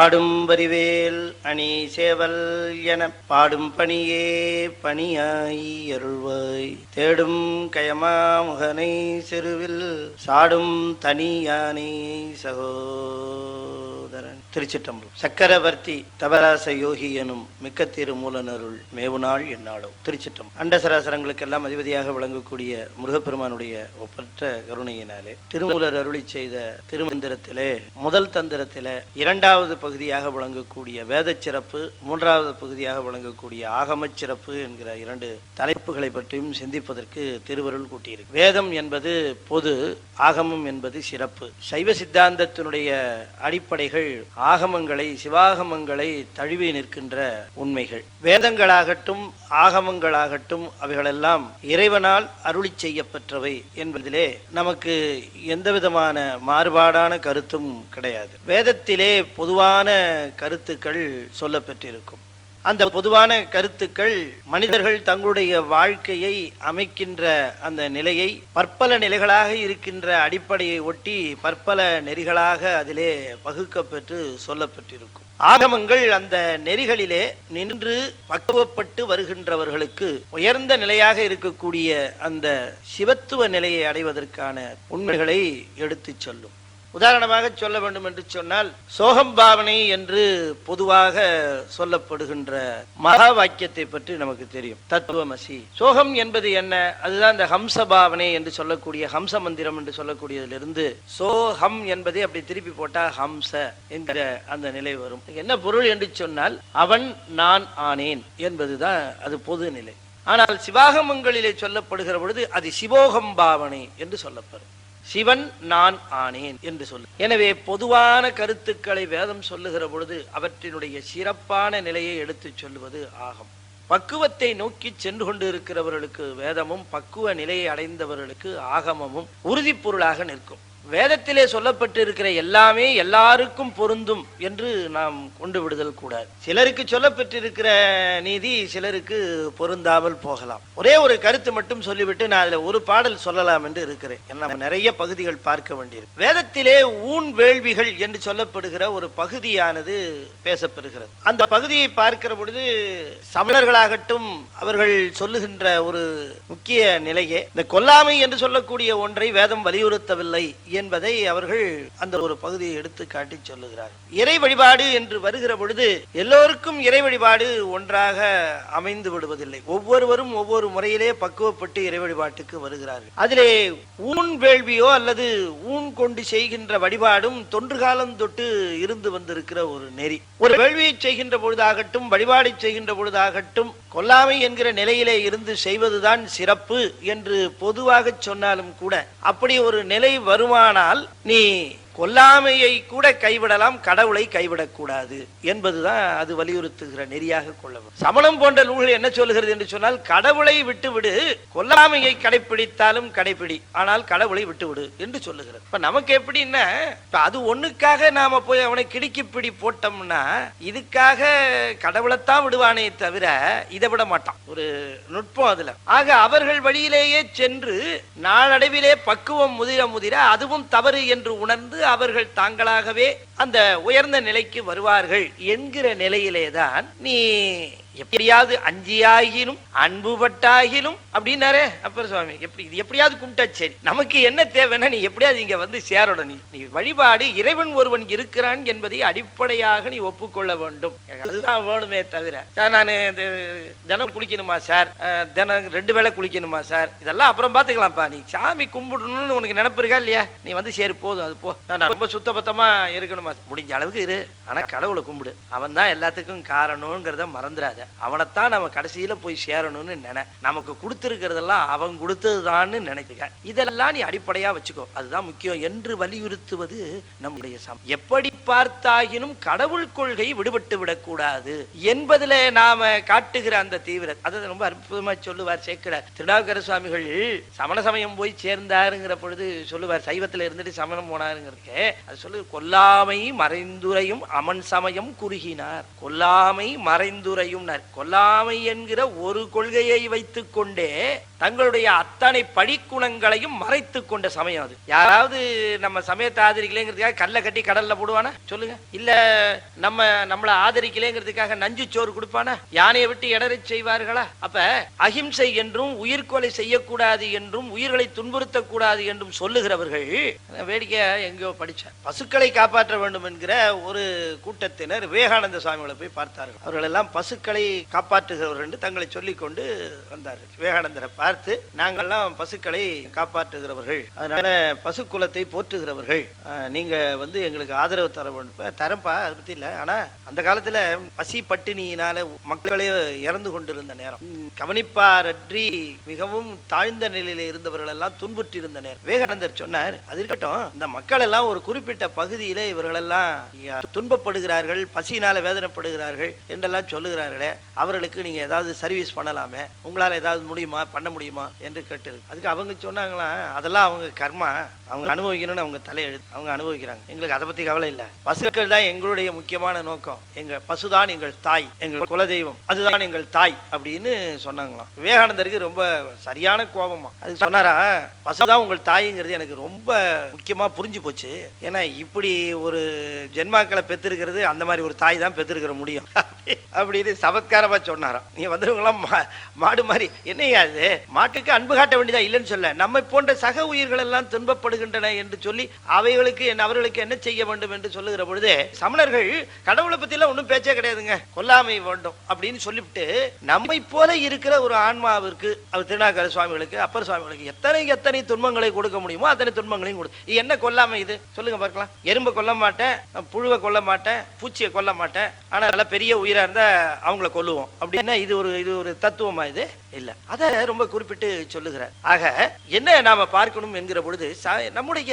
ஆடும் வரிவேல் அணி சேவல் என பாடும் பணியே பணியாய் அருள்வாய். தேடும் கயமா முகனை செருவில் சாடும் தனி யானை சகோதரன். திருச்சிற்றம்பலம். சக்கரவர்த்தி தவராச யோகி எனும் மிக்க திருமூலனருள் மேவுநாள் என்னாலும். திருச்சிற்றம்பலம். அண்டசராசரங்களுக்கெல்லாம் அதிபதியாக விளங்கக்கூடிய முருகப்பெருமானுடைய ஒப்பற்ற கருணையினாலே திருமூலர் அருளி செய்த திருமந்திரத்திலே முதல் தந்திரத்திலே இரண்டாவது பகுதியாக விளங்கக்கூடிய வேத சிறப்பு, மூன்றாவது பகுதியாக விளங்கக்கூடிய ஆகம சிறப்பு என்கிற இரண்டு தலைப்புகளை பற்றியும் சிந்திப்பதற்கு திருவருள் கூட்டியிருக்கு. வேதம் என்பது பொது, ஆகமம் என்பது சிறப்பு. சைவ சித்தாந்தத்தினுடைய அடிப்படைகள் ஆகமங்களை, சிவாகமங்களை தழுவி நிற்கின்ற உண்மைகள். வேதங்களாகட்டும் ஆகமங்களாகட்டும் அவைகளெல்லாம் இறைவனால் அருளி செய்யப்பெற்றவை என்பதிலே நமக்கு எந்தவிதமான மாறுபாடான கருத்தும் கிடையாது. வேதத்திலே பொதுவான கருத்துக்கள் சொல்லப்பெற்றிருக்கும். அந்த பொதுவான கருத்துக்கள் மனிதர்கள் தங்களுடைய வாழ்க்கையை அமைக்கின்ற அந்த நிலையை பற்பல நிலைகளாக இருக்கின்ற அடிப்படையை ஒட்டி பற்பல நெறிகளாக அதிலே வகுக்கப்பெற்று சொல்லப்பட்டிருக்கும். ஆகமங்கள் அந்த நெறிகளிலே நின்று பக்குவப்பட்டு வருகின்றவர்களுக்கு உயர்ந்த நிலையாக இருக்கக்கூடிய அந்த சிவத்துவ நிலையை அடைவதற்கான உண்மைகளை எடுத்துச் சொல்லும். உதாரணமாக சொல்ல வேண்டும் என்று சொன்னால், சோகம் பாவனை என்று பொதுவாக சொல்லப்படுகின்ற மகா வாக்கியத்தை பற்றி நமக்கு தெரியும். தத்துவமசி. சோகம் என்பது என்ன? அதுதான் இந்த ஹம்ச பாவனை என்று சொல்லக்கூடிய ஹம்ச மந்திரம் என்று சொல்லக்கூடியதிலிருந்து சோகம் என்பதை அப்படி திருப்பி போட்டா ஹம்ச என்கிற அந்த நிலை வரும். என்ன பொருள் என்று சொன்னால், அவன் நான் ஆனேன் என்பதுதான் அது பொது நிலை. ஆனால் சிவாகமங்களிலே சொல்லப்படுகிற பொழுது அது சிவோகம் பாவனை என்று சொல்லப்படும். சிவன் நான் ஆனேன் என்று சொல்லு. எனவே பொதுவான கருத்துக்களை வேதம் சொல்லுகிற பொழுது அவற்றினுடைய சிறப்பான நிலையை எடுத்து சொல்லுவது ஆகம். பக்குவத்தை நோக்கி சென்று கொண்டு இருக்கிறவர்களுக்கு வேதமும், பக்குவ நிலையை அடைந்தவர்களுக்கு ஆகமமும் உறுதி பொருளாக நிற்கும். வேதத்திலே சொல்லப்பட்டு இருக்கிற எல்லாமே எல்லாருக்கும் பொருந்தும் என்று நாம் கொண்டு விடுதல் கூடாது. சிலருக்கு சொல்லப்பட்டிருக்கிற நீதி சிலருக்கு பொருந்தாமல் போகலாம். ஒரே ஒரு கருத்து மட்டும் சொல்லிவிட்டு நான் அதுல ஒரு பாடல் சொல்லலாம் என்று இருக்கிறேன். நம்ம நிறைய பகுதிகள் பார்க்க வேண்டியிருக்கு. வேதத்திலே ஊன் வேள்விகள் என்று சொல்லப்படுகிற ஒரு பகுதியானது பேசப்படுகிறது. அந்த பகுதியை பார்க்கிற பொழுது சமணர்களாகட்டும் அவர்கள் சொல்லுகின்ற ஒரு முக்கிய நிலையே, இந்த கொல்லாமை என்று சொல்லக்கூடிய ஒன்றை வேதம் வலியுறுத்தவில்லை என்பதை அவர்கள் அந்த ஒரு பகுதியை எடுத்து காட்டி சொல்லுகிறார். இறை வழிபாடு என்று வருகிற பொழுது எல்லோருக்கும் இறை வழிபாடு ஒன்றாக அமைந்து விடுவதில்லை. ஒவ்வொருவரும் ஒவ்வொரு முறையிலே பக்குவப்பட்டு இறை வழிபாட்டுக்கு வருகிறார்கள். அதிலே ஊன் வேள்வியோ அல்லது ஊன் கொண்டு செய்கின்ற வழிபாடும் தொன்று காலம் தொட்டு இருந்து வந்திருக்கிற ஒரு நெறி. ஒரு வேள்வியை செய்கின்ற பொழுதாகட்டும், வழிபாடை செய்கின்ற பொழுதாகட்டும், கொல்லாமை என்கிற நிலையிலே இருந்து செய்வதுதான் சிறப்பு என்று பொதுவாக சொன்னாலும் கூட, அப்படி ஒரு நிலை வருமானால் நீ கொல்லாமையை கூட கைவிடலாம், கடவுளை கைவிடக்கூடாது என்பதுதான் அது வலியுறுத்துகிற நெறியாக கொள்ளவும். சமணம் போன்ற நூல்கள் என்ன சொல்லுகிறது என்று சொன்னால், கடவுளை விட்டுவிடு, கொல்லாமையை கடைபிடித்தாலும் கடைபிடி, ஆனால் கடவுளை விட்டுவிடு என்று சொல்லுகிறது. இப்ப நமக்கு எப்படின்னா, அது ஒண்ணுக்காக நாம போய் அவனை கிடுக்கி பிடி போட்டோம்னா இதுக்காக கடவுளைத்தான் விடுவானே தவிர இதை விட மாட்டான். ஒரு நுட்பம் அதுல. ஆக அவர்கள் வழியிலேயே சென்று நாளடைவிலே பக்குவம் முதிர முதிர அதுவும் தவறு என்று உணர்ந்து அவர்கள் தாங்களாகவே அந்த உயர்ந்த நிலைக்கு வருவார்கள் என்கிற நிலையிலேதான் நீ எப்படியாவது அஞ்சியாகினும் அன்புபட்டாகினும் அப்படின்னாரே அப்பர் சுவாமி. இது எப்படியாவது கும்பிட்டா சரி, நமக்கு என்ன தேவைன்னா நீ எப்படியாவது இங்க வந்து சேரணும். நீ வழிபாடு இறைவன் ஒருவன் இருக்கிறான் என்பதை அடிப்படையாக நீ ஒப்புக்கொள்ள வேண்டும். அதுதான் வேணுமே தவிர, நான் தினம் குளிக்கணுமா சார், தினம் 2 வேளை குளிக்கணுமா சார், இதெல்லாம் அப்புறம் பாத்துக்கலாம்ப்பா, நீ சாமி கும்பிடணும்னு உனக்கு நினைப்பு இருக்கா இல்லையா, நீ வந்து சரி போதும், அது போ, நான் ரொம்ப சுத்தபத்தமா இருக்கணுமா, முடிஞ்ச அளவுக்கு இரு, ஆனா கடவுளை கும்பிடு, அவன் தான் எல்லாத்துக்கும் காரணம்ங்கிறத மறந்துடாத. அவனைத்தான் நம்ம கடைசியில போய் சேரணும்னு நினை. நமக்கு கொடுத்திருக்கிறதெல்லாம் அவன் கொடுத்ததுதான்னு நினைக்க. இதெல்லாம் நீ அடிப்படையா வச்சுக்கோ, அதுதான் முக்கியம் என்று வலியுறுத்துவது நம்முடைய எப்படி பார்த்தாகினும் கடவுள் கொள்கை விடுபட்டு விடக்கூடாது என்பதில் நாம காட்டுகிற அந்த தீவிர, அது ரொம்ப அற்புதமா சொல்லுவார் சேக்கிழார். திருநாவுக்கர சுவாமிகள் சமண சமயம் போய் சேர்ந்தாருங்கிற பொழுது சொல்லுவார், சைவத்துல இருந்துட்டு சமணம் போனாருங்கிறதுக்கு அது சொல்லு, கொல்லாமை மறைந்துரையும் அமன் சமயம் குறுகினார். கொல்லாமை மறைந்துரையும், கொல்லாமை என்கிற ஒரு கொள்கையை வைத்துக் கொண்டே தங்களுடைய அத்தனை படிக்குணங்களையும் மறைத்து கொண்ட சமயம் அது. யாராவது நம்ம சமயத்தை ஆதரிக்கலைங்கிறதுக்காக கல்லை கட்டி கடல்ல போடுவானா? சொல்லுங்க. இல்ல நம்மளை ஆதரிக்கலேங்கிறதுக்காக நஞ்சு சோறு கொடுப்பானா? யானையை விட்டு இடரை செய்வார்களா? அப்ப அஹிம்சை என்றும் உயிர்கொலை செய்யக்கூடாது என்றும் உயிர்களை துன்புறுத்தக்கூடாது என்றும் சொல்லுகிறவர்கள், வேடிக்கையா எங்கேயோ படிச்ச பசுக்களை காப்பாற்ற வேண்டும் என்கிற ஒரு கூட்டத்தினர் விவேகானந்த சுவாமிகளை போய் பார்த்தார்கள். அவர்கள் எல்லாம் பசுக்களை காப்பாற்றுகிறவர்கள் என்று தங்களை சொல்லிக் கொண்டு வந்தார்கள். விவேகானந்தரை பார்த்து, நாங்கள்லாம் பசுக்களை காப்பாற்றுகிறவர்கள், அதனால பசு குலத்தை போற்றுகிறவர்கள், நீங்க எங்களுக்கு ஆதரவு தர வேண்டும். தரப்பா, அதை பத்தி இல்ல. ஆனா அந்த காலத்துல பசி பட்டினியினால மக்களே இறந்து கொண்டிருந்த நேரம், கவனிப்பாரற்றி மிகவும் தாழ்ந்த நிலையில இருந்தவர்கள் எல்லாம் துன்புற்றி இருந்த நேரம். விவேகானந்தர் சொன்னார், அது இருக்கட்டும், இந்த மக்கள் எல்லாம் ஒரு குறிப்பிட்ட பகுதியில இவர்கள் எல்லாம் துன்பப்படுகிறார்கள், பசியினால வேதனைப்படுகிறார்கள் என்றெல்லாம் சொல்லுகிறார்களே, அவர்களுக்கு நீங்க ஏதாவது சர்வீஸ் பண்ணலாமே, உங்களால ஏதாவது பண்ண முடியுமா என்று கேட்டு. அதுக்கு அவங்க சொன்னாங்களா, அதெல்லாம் அவங்க கர்மா, அவங்க அனுபவிக்கணும்னு அவங்க தலையெழுத்து, அவங்க அனுபவிக்கிறாங்க, எங்களுக்கு அதை பத்தி கவலை இல்லை. பசுக்கள் தான் எங்களுடைய முக்கியமான நோக்கம், எங்க பசுதான் எங்கள் தாய், எங்கள் குலதெய்வம், அதுதான் எங்கள் தாய் அப்படின்னு சொன்னாங்களாம். விவேகானந்தருக்கு ரொம்ப சரியான கோபமா. அது சொன்னாரா, பசுதான் உங்கள் தாய்ங்கிறது எனக்கு ரொம்ப முக்கியமா புரிஞ்சு போச்சு. ஏன்னா இப்படி ஒரு ஜென்மாக்களை பெற்றிருக்கிறது அந்த மாதிரி ஒரு தாய் தான் பெற்றிருக்கிற முடியும் அப்படின்னு சபத்காரமா சொன்னாராம். நீ வந்தவங்களாம் மாடு மாதிரி என்னையாது, மாட்டுக்கு அன்பு காட்ட வேண்டியதா இல்லைன்னு சொல்ல, நம்மை போன்ற சக உயிர்கள் எல்லாம் துன்பப்படுகின்றன என்று சொல்லி அவர்களுக்கு என்ன செய்ய வேண்டும் என்று சொல்லுகிற பொழுது, சமணர்கள் கடவுளை பத்தி எல்லாம் ஒன்றும் பேச்சே கிடையாதுங்க, கொல்லாமை வேண்டும் அப்படின்னு சொல்லிவிட்டு, நம்மை போல இருக்கிற ஒரு ஆன்மாவிற்கு, அவர் திருநாகர சுவாமிகளுக்கு, அப்பர் சுவாமிகளுக்கு எத்தனை துன்பங்களை கொடுக்க முடியுமோ அத்தனை துன்பங்களையும் கொடு. என்ன கொல்லாமை இது சொல்லுங்க பார்க்கலாம். எறும்பை கொல்ல மாட்டேன், புழுவை கொல்ல மாட்டேன், பூச்சியை கொல்ல மாட்டேன், ஆனா நல்ல பெரிய உயிரா இருந்தா அவங்கள கொல்லுவோம் அப்படின்னா இது ஒரு தத்துவமா? இது இல்ல. அத ரொம்ப குறிப்பிட்டு சொல்லுகிறார். ஆக என்ன நாம பார்க்கணும் என்கிற பொழுது, நம்முடைய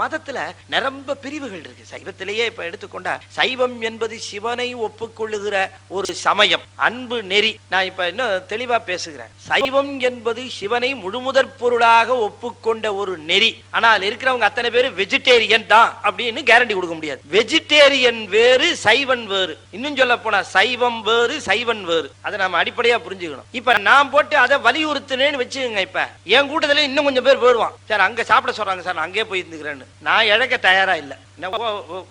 மதத்துல நிரம்ப பிரிவுகள் இருக்கு. சைவத்திலேயே இப்ப எடுத்துக்கொண்டா, சைவம் என்பது சிவனை ஒப்புக்கொள்ளுகிற ஒரு சமயம், அன்பு நெறி. நான் இப்ப இன்னும் தெளிவா பேசுகிறேன். சைவம் என்பது சிவனை முழுமுதற் பொருளாக ஒப்புக்கொண்ட ஒரு நெறி. ஆனால் இருக்கிறவங்க அத்தனை பேரு வெஜிடேரியன் தான் அப்படின்னு கேரண்டி கொடுக்க முடியாது. வெஜிடேரியன் வேறு, சைவன் வேறு. இன்னும் சொல்ல போனா சைவம் வேறு, சைவன் வேறு. அதை நாம அடிப்படையா புரிஞ்சுக்கணும். இப்ப நான் போட்டு அதை வலியுறுத்தினேன்னு வச்சுக்கோங்க. இப்ப என் கூட்டத்துல இன்னும் கொஞ்சம் பேர் போயிடுவான், சார் அங்க சாப்பிட சொல்றாங்க சார், நான் அங்கே போய் இருந்துக்கிறேன்னு. நான் இழக்க தயாரா இல்லை.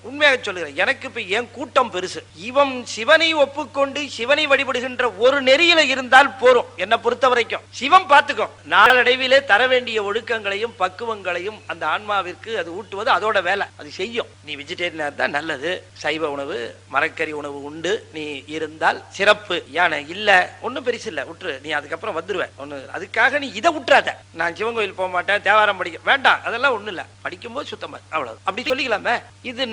உண்மையாக சொல்லுகிறேன், எனக்கு இப்ப என் கூட்டம் பெருசு. இவன் சிவனை ஒப்புக்கொண்டு சிவனை வழிபடுகின்ற ஒரு நெறியில இருந்தால் போறோம். என்னை பொறுத்த வரைக்கும் சிவம் பார்த்துக்கும். நாளடைவிலே தர வேண்டிய ஒழுக்கங்களையும் பக்குவங்களையும் அந்த ஆன்மாவிற்கு அது ஊட்டுவது அதோட வேலை, அது செய்யும். நீ வெஜிடேரியனா இருந்தா நல்லது, சைவ உணவு மரக்கறி உணவு உண்டு நீ இருந்தால் சிறப்பு. யானை இல்ல ஒன்னும் பெருசு இல்ல, விட்டுரு, நீ அதுக்கப்புறம் வந்துருவேன். ஒண்ணு அதுக்காக நீ இதை விட்டுறாத. நான் சிவன் கோயில் போக மாட்டேன், தேவாரம் படிக்க வேண்டாம், அதெல்லாம் ஒண்ணு இல்ல, படிக்கும்போது சுத்தமா அவ்வளவு அப்படி சொல்லிக்கலாமே. இது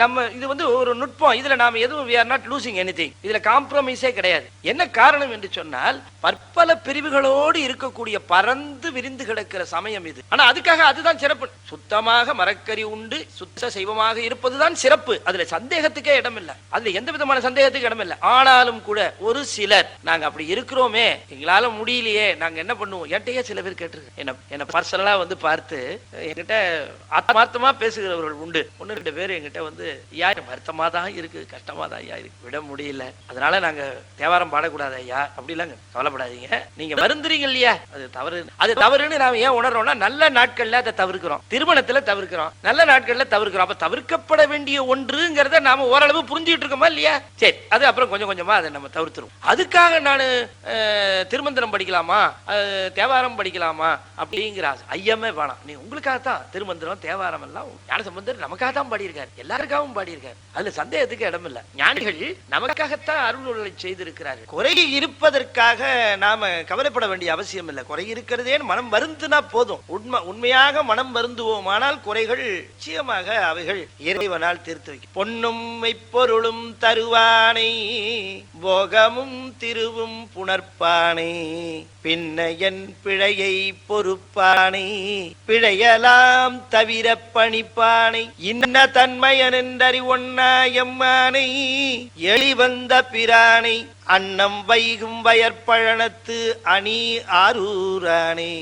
ஒரு நுட்பம். இதுல நாம எதுவும் we are not losing anything. இதுல காம்ப்ரமைஸே கிடையாது. என்ன காரணம் என்று சொன்னால், பற்பல பிரிவுகளோடு இருக்கக்கூடிய பறந்து விரிந்து கிடக்கிற சமயம் இது. ஆனா அதுக்காக அதுதான் சிறப்பு. சுத்தமாக மரக்கறி உண்டு சுத்த சைவமாக இருப்பதுதான் சிறப்பு. அதுல சந்தேகத்துக்கே இடம் இல்லை, அதுல எந்த விதமான சந்தேகத்துக்கு இடம் இல்லை. ஆனாலும் கூட ஒரு சிலர், நாங்க அப்படி இருக்கிறோமே, எங்களால முடியலையே, நாங்க என்ன பண்ணுவோம், என்கிட்டயே சில பேர் கேட்டிருக்கேன். என்ன பர்சனலா பார்த்து என்கிட்ட ஆத்மார்த்தமா பேசுகிறவர்கள் உண்டு. 1-2 பேர் என்கிட்ட வருத்தமா தான் இருக்கு, கஷ்டமா தான் ஐயா இருக்கு, விட முடியல, அதனால நாங்க தேவாரம் பாடக்கூடாது ஐயா அப்படிலாங்க. கவலைப்படாதீங்க, நீங்க வருந்துறீங்க இல்லையா, அது தவறு. அது தவறுன்னு நாம ஏன் உணர்றோம்னா, நல்ல நாட்கள்ல அதை தவிர்க்கிறோம், திருமணத்துல தவிர்க்கிறோம், நல்ல நாட்கள்ல தவிர்க்கிறோம். அப்ப தவிர்க்கப்பட வேண்டிய ஒன்றுங்கிறத நாம ஓரளவு புரிஞ்சுட்டு இருக்கோமா இல்லையா? சரி, அது அப்புறம் கொஞ்சம் கொஞ்சமா அதை நம்ம தவிர்த்துருவோம். அதுக்காக நான் திருமந்திரம் படிக்கலாமா, தேவாரம் படிக்கலாமா அப்படிங்கிற ஐயமே வேணாம். நீ உங்களுக்காகத்தான் திருமந்திரம் தேவாரம் எல்லாம் ஞானசம்பந்தர் நமக்காக தான் பாடியிருக்காரு, எல்லாருக்காகவும் பாடியிருக்காரு, அதுல சந்தேகத்துக்கு இடம் இல்லை. ஞானிகள் நமக்காகத்தான் அருள்களை செய்திருக்கிறார்கள். குறை இருப்பதற்காக நாம கவலைப்பட வேண்டிய அவசியம் இல்லை. குறை இருக்கிறதே மனம் வருந்துனா போதும். உண்மையாக மனம் வருந்துவோம், ஆனால் குறைகள் நிச்சயமாக அவைகள் இறைவனால் தீர்த்து வைக்கும். பொன்னும் மெய்ப்பொருளும் தருவானை, போகமும் திருவும் புணர்ப்பானை, பின்னையன் பிழையை பொறுப்பானை, பிழையலாம் தவிர பணிப்பானை, இன்ன தன்மையனென்றறி ஒன்னா எம்மானை, எளிவந்த பிரானை, அன்னம் வைகும் வயற்பழனத்து அணி ஆரூரானே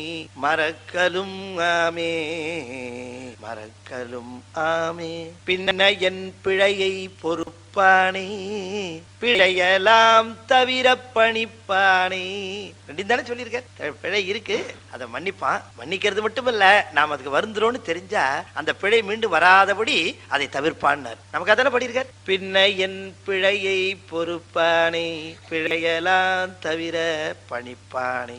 மறக்கலும் ஆமே மறக்கலும் ஆமே பின்ன என் பிழையை பொறுப்பானே பிழையலாம் தவிர பணிப்பானே தானே சொல்லியிருக்க. பிழை இருக்கு, அதை மன்னிப்பான். மன்னிக்கிறது மட்டுமல்ல, நாம் அதுக்கு வருந்துறோம்னு தெரிஞ்சா அந்த பிழை மீண்டும் வராதபடி அதை தவிர்ப்பான். நமக்கு அதான படியிருக்கார். பின்ன என் பிழையை பொறுப்பானே பிழையலாம் தவிர பணிப்பானே.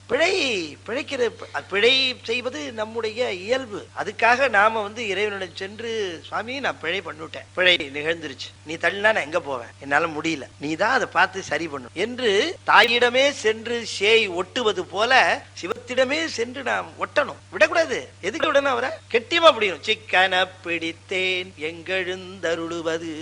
பிழை செய்வது நம்முடைய இயல்பு. அதுக்காக நாம இறைவனிடம் சென்று, சுவாமி நான் பிழை பண்ணிவிட்டேன், பிழை நிகழ்ந்துருச்சு, நீ தள்ளினா நான் எங்க போவேன், என்னால முடியல, நீ தான் அதை பார்த்து சரி பண்ணும் என்று தாயிடமே சென்று சேய் ஒட்டுவது போல சிவத்திடமே சென்று நாம் ஒட்டணும். விடக்கூடாது. எதுக்கு விடணும்? அவரை கெட்டியமா பிடிக்கணும். சிக்கன பிடித்தேன் எங்கெழுந்தருளுவது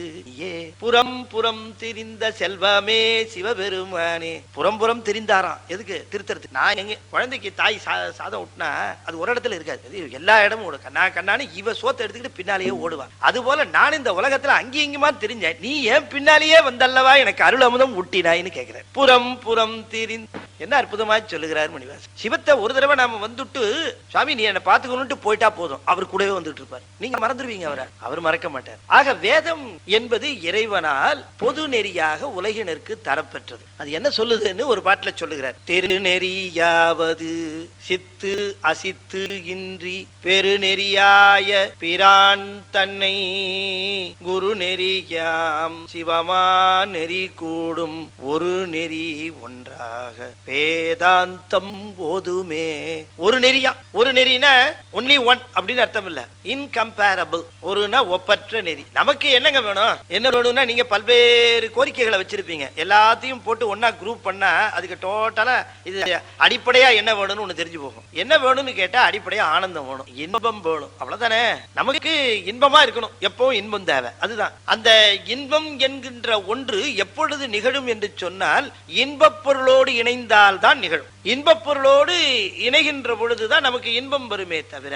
ஏ புறம் புறம் திரிந்த செல்வமே சிவபெருமானே. புறம் திரிந்தாராம். எதுக்கு? திருத்தறதுக்கு. நான் எங்க குழந்தைக்கு தாய் சாதம் விட்டுனா அது ஒரு இடத்துல இருக்காது, எல்லா இடமும் ஓடும். கண்ணான்னு இவ சோத்தை எடுத்துக்கிட்டு பின்னாலேயே ஓடுவான். அது போல நான் இந்த உலகத்துல அங்கேயும் இங்குமா தெரிஞ்சேன், நீ ஏன் பின்னாலேயே வந்தல்லவா எனக்கு அருள் அமுதம் ஊட்டினாயின்னு கேட்கிறேன். புறம் புறம் திரிந்த. என்ன அற்புதமா சொல்லுகிறார் மணிவாசன். சிவத்தை ஒரு தடவை நாம வந்துட்டு, சுவாமி நீ என்ன பாத்துக்கணும்னு போயிட்டா போதும், அவர் கூடவே வந்துட்டு இருப்பார். நீங்க மறந்துடுவீங்க அவரை, அவர் மறக்க மாட்டார். ஆக வேதம் என்பது இறைவனால் பொது நெறியாக உலகினருக்கு தரப்பெற்றது. அது என்ன சொல்லுதுன்னு ஒரு பாட்டுல சொல்லுகிறார். திருநெறியாவது சித்து அசித்து இன்றி பெருநெறியாய பிரான் தன்னை குரு நெறியாம் சிவமா நெறி கூடும் ஒரு நெறி ஒன்றாக வேதாந்தம் போதுமே. ஒரு நெறியா, ஒரு நெறினா ஒன்லி ஒன் அப்படின்னு அர்த்தம் இல்ல, இன்கம்பேரபிள். ஒருனா ஒப்பற்ற நெறி. நமக்கு என்னங்க வேணும்? என்ன வேணும்னா, நீங்க பல்வேறு கோரிக்கைகளை வச்சிருப்பீங்க, எல்லாத்தையும் போட்டு ஒன்னா குரூப் பண்ணா அதுக்கு டோட்டலா இது அடிப்படையா என்ன வேணும்னு ஒண்ணு தெரிஞ்சு போகும். என்ன வேணும்னு கேட்டா அடிப்படையா ஆனந்தம் வேணும், இன்பம் வேணும். அவ்வளவுதானே. நமக்கு இன்பமா இருக்கணும், எப்பவும் இன்பம் தேவை. அதுதான் அந்த இன்பம் என்கின்ற ஒன்று எப்பொழுது நிகழும் என்று சொன்னால், இன்பப் பொருளோடு இணைந்தால் தான் நிகழும். இன்பப் பொருளோடு இணைகின்ற பொழுதுதான் நமக்கு இன்பம் வருமே தவிர,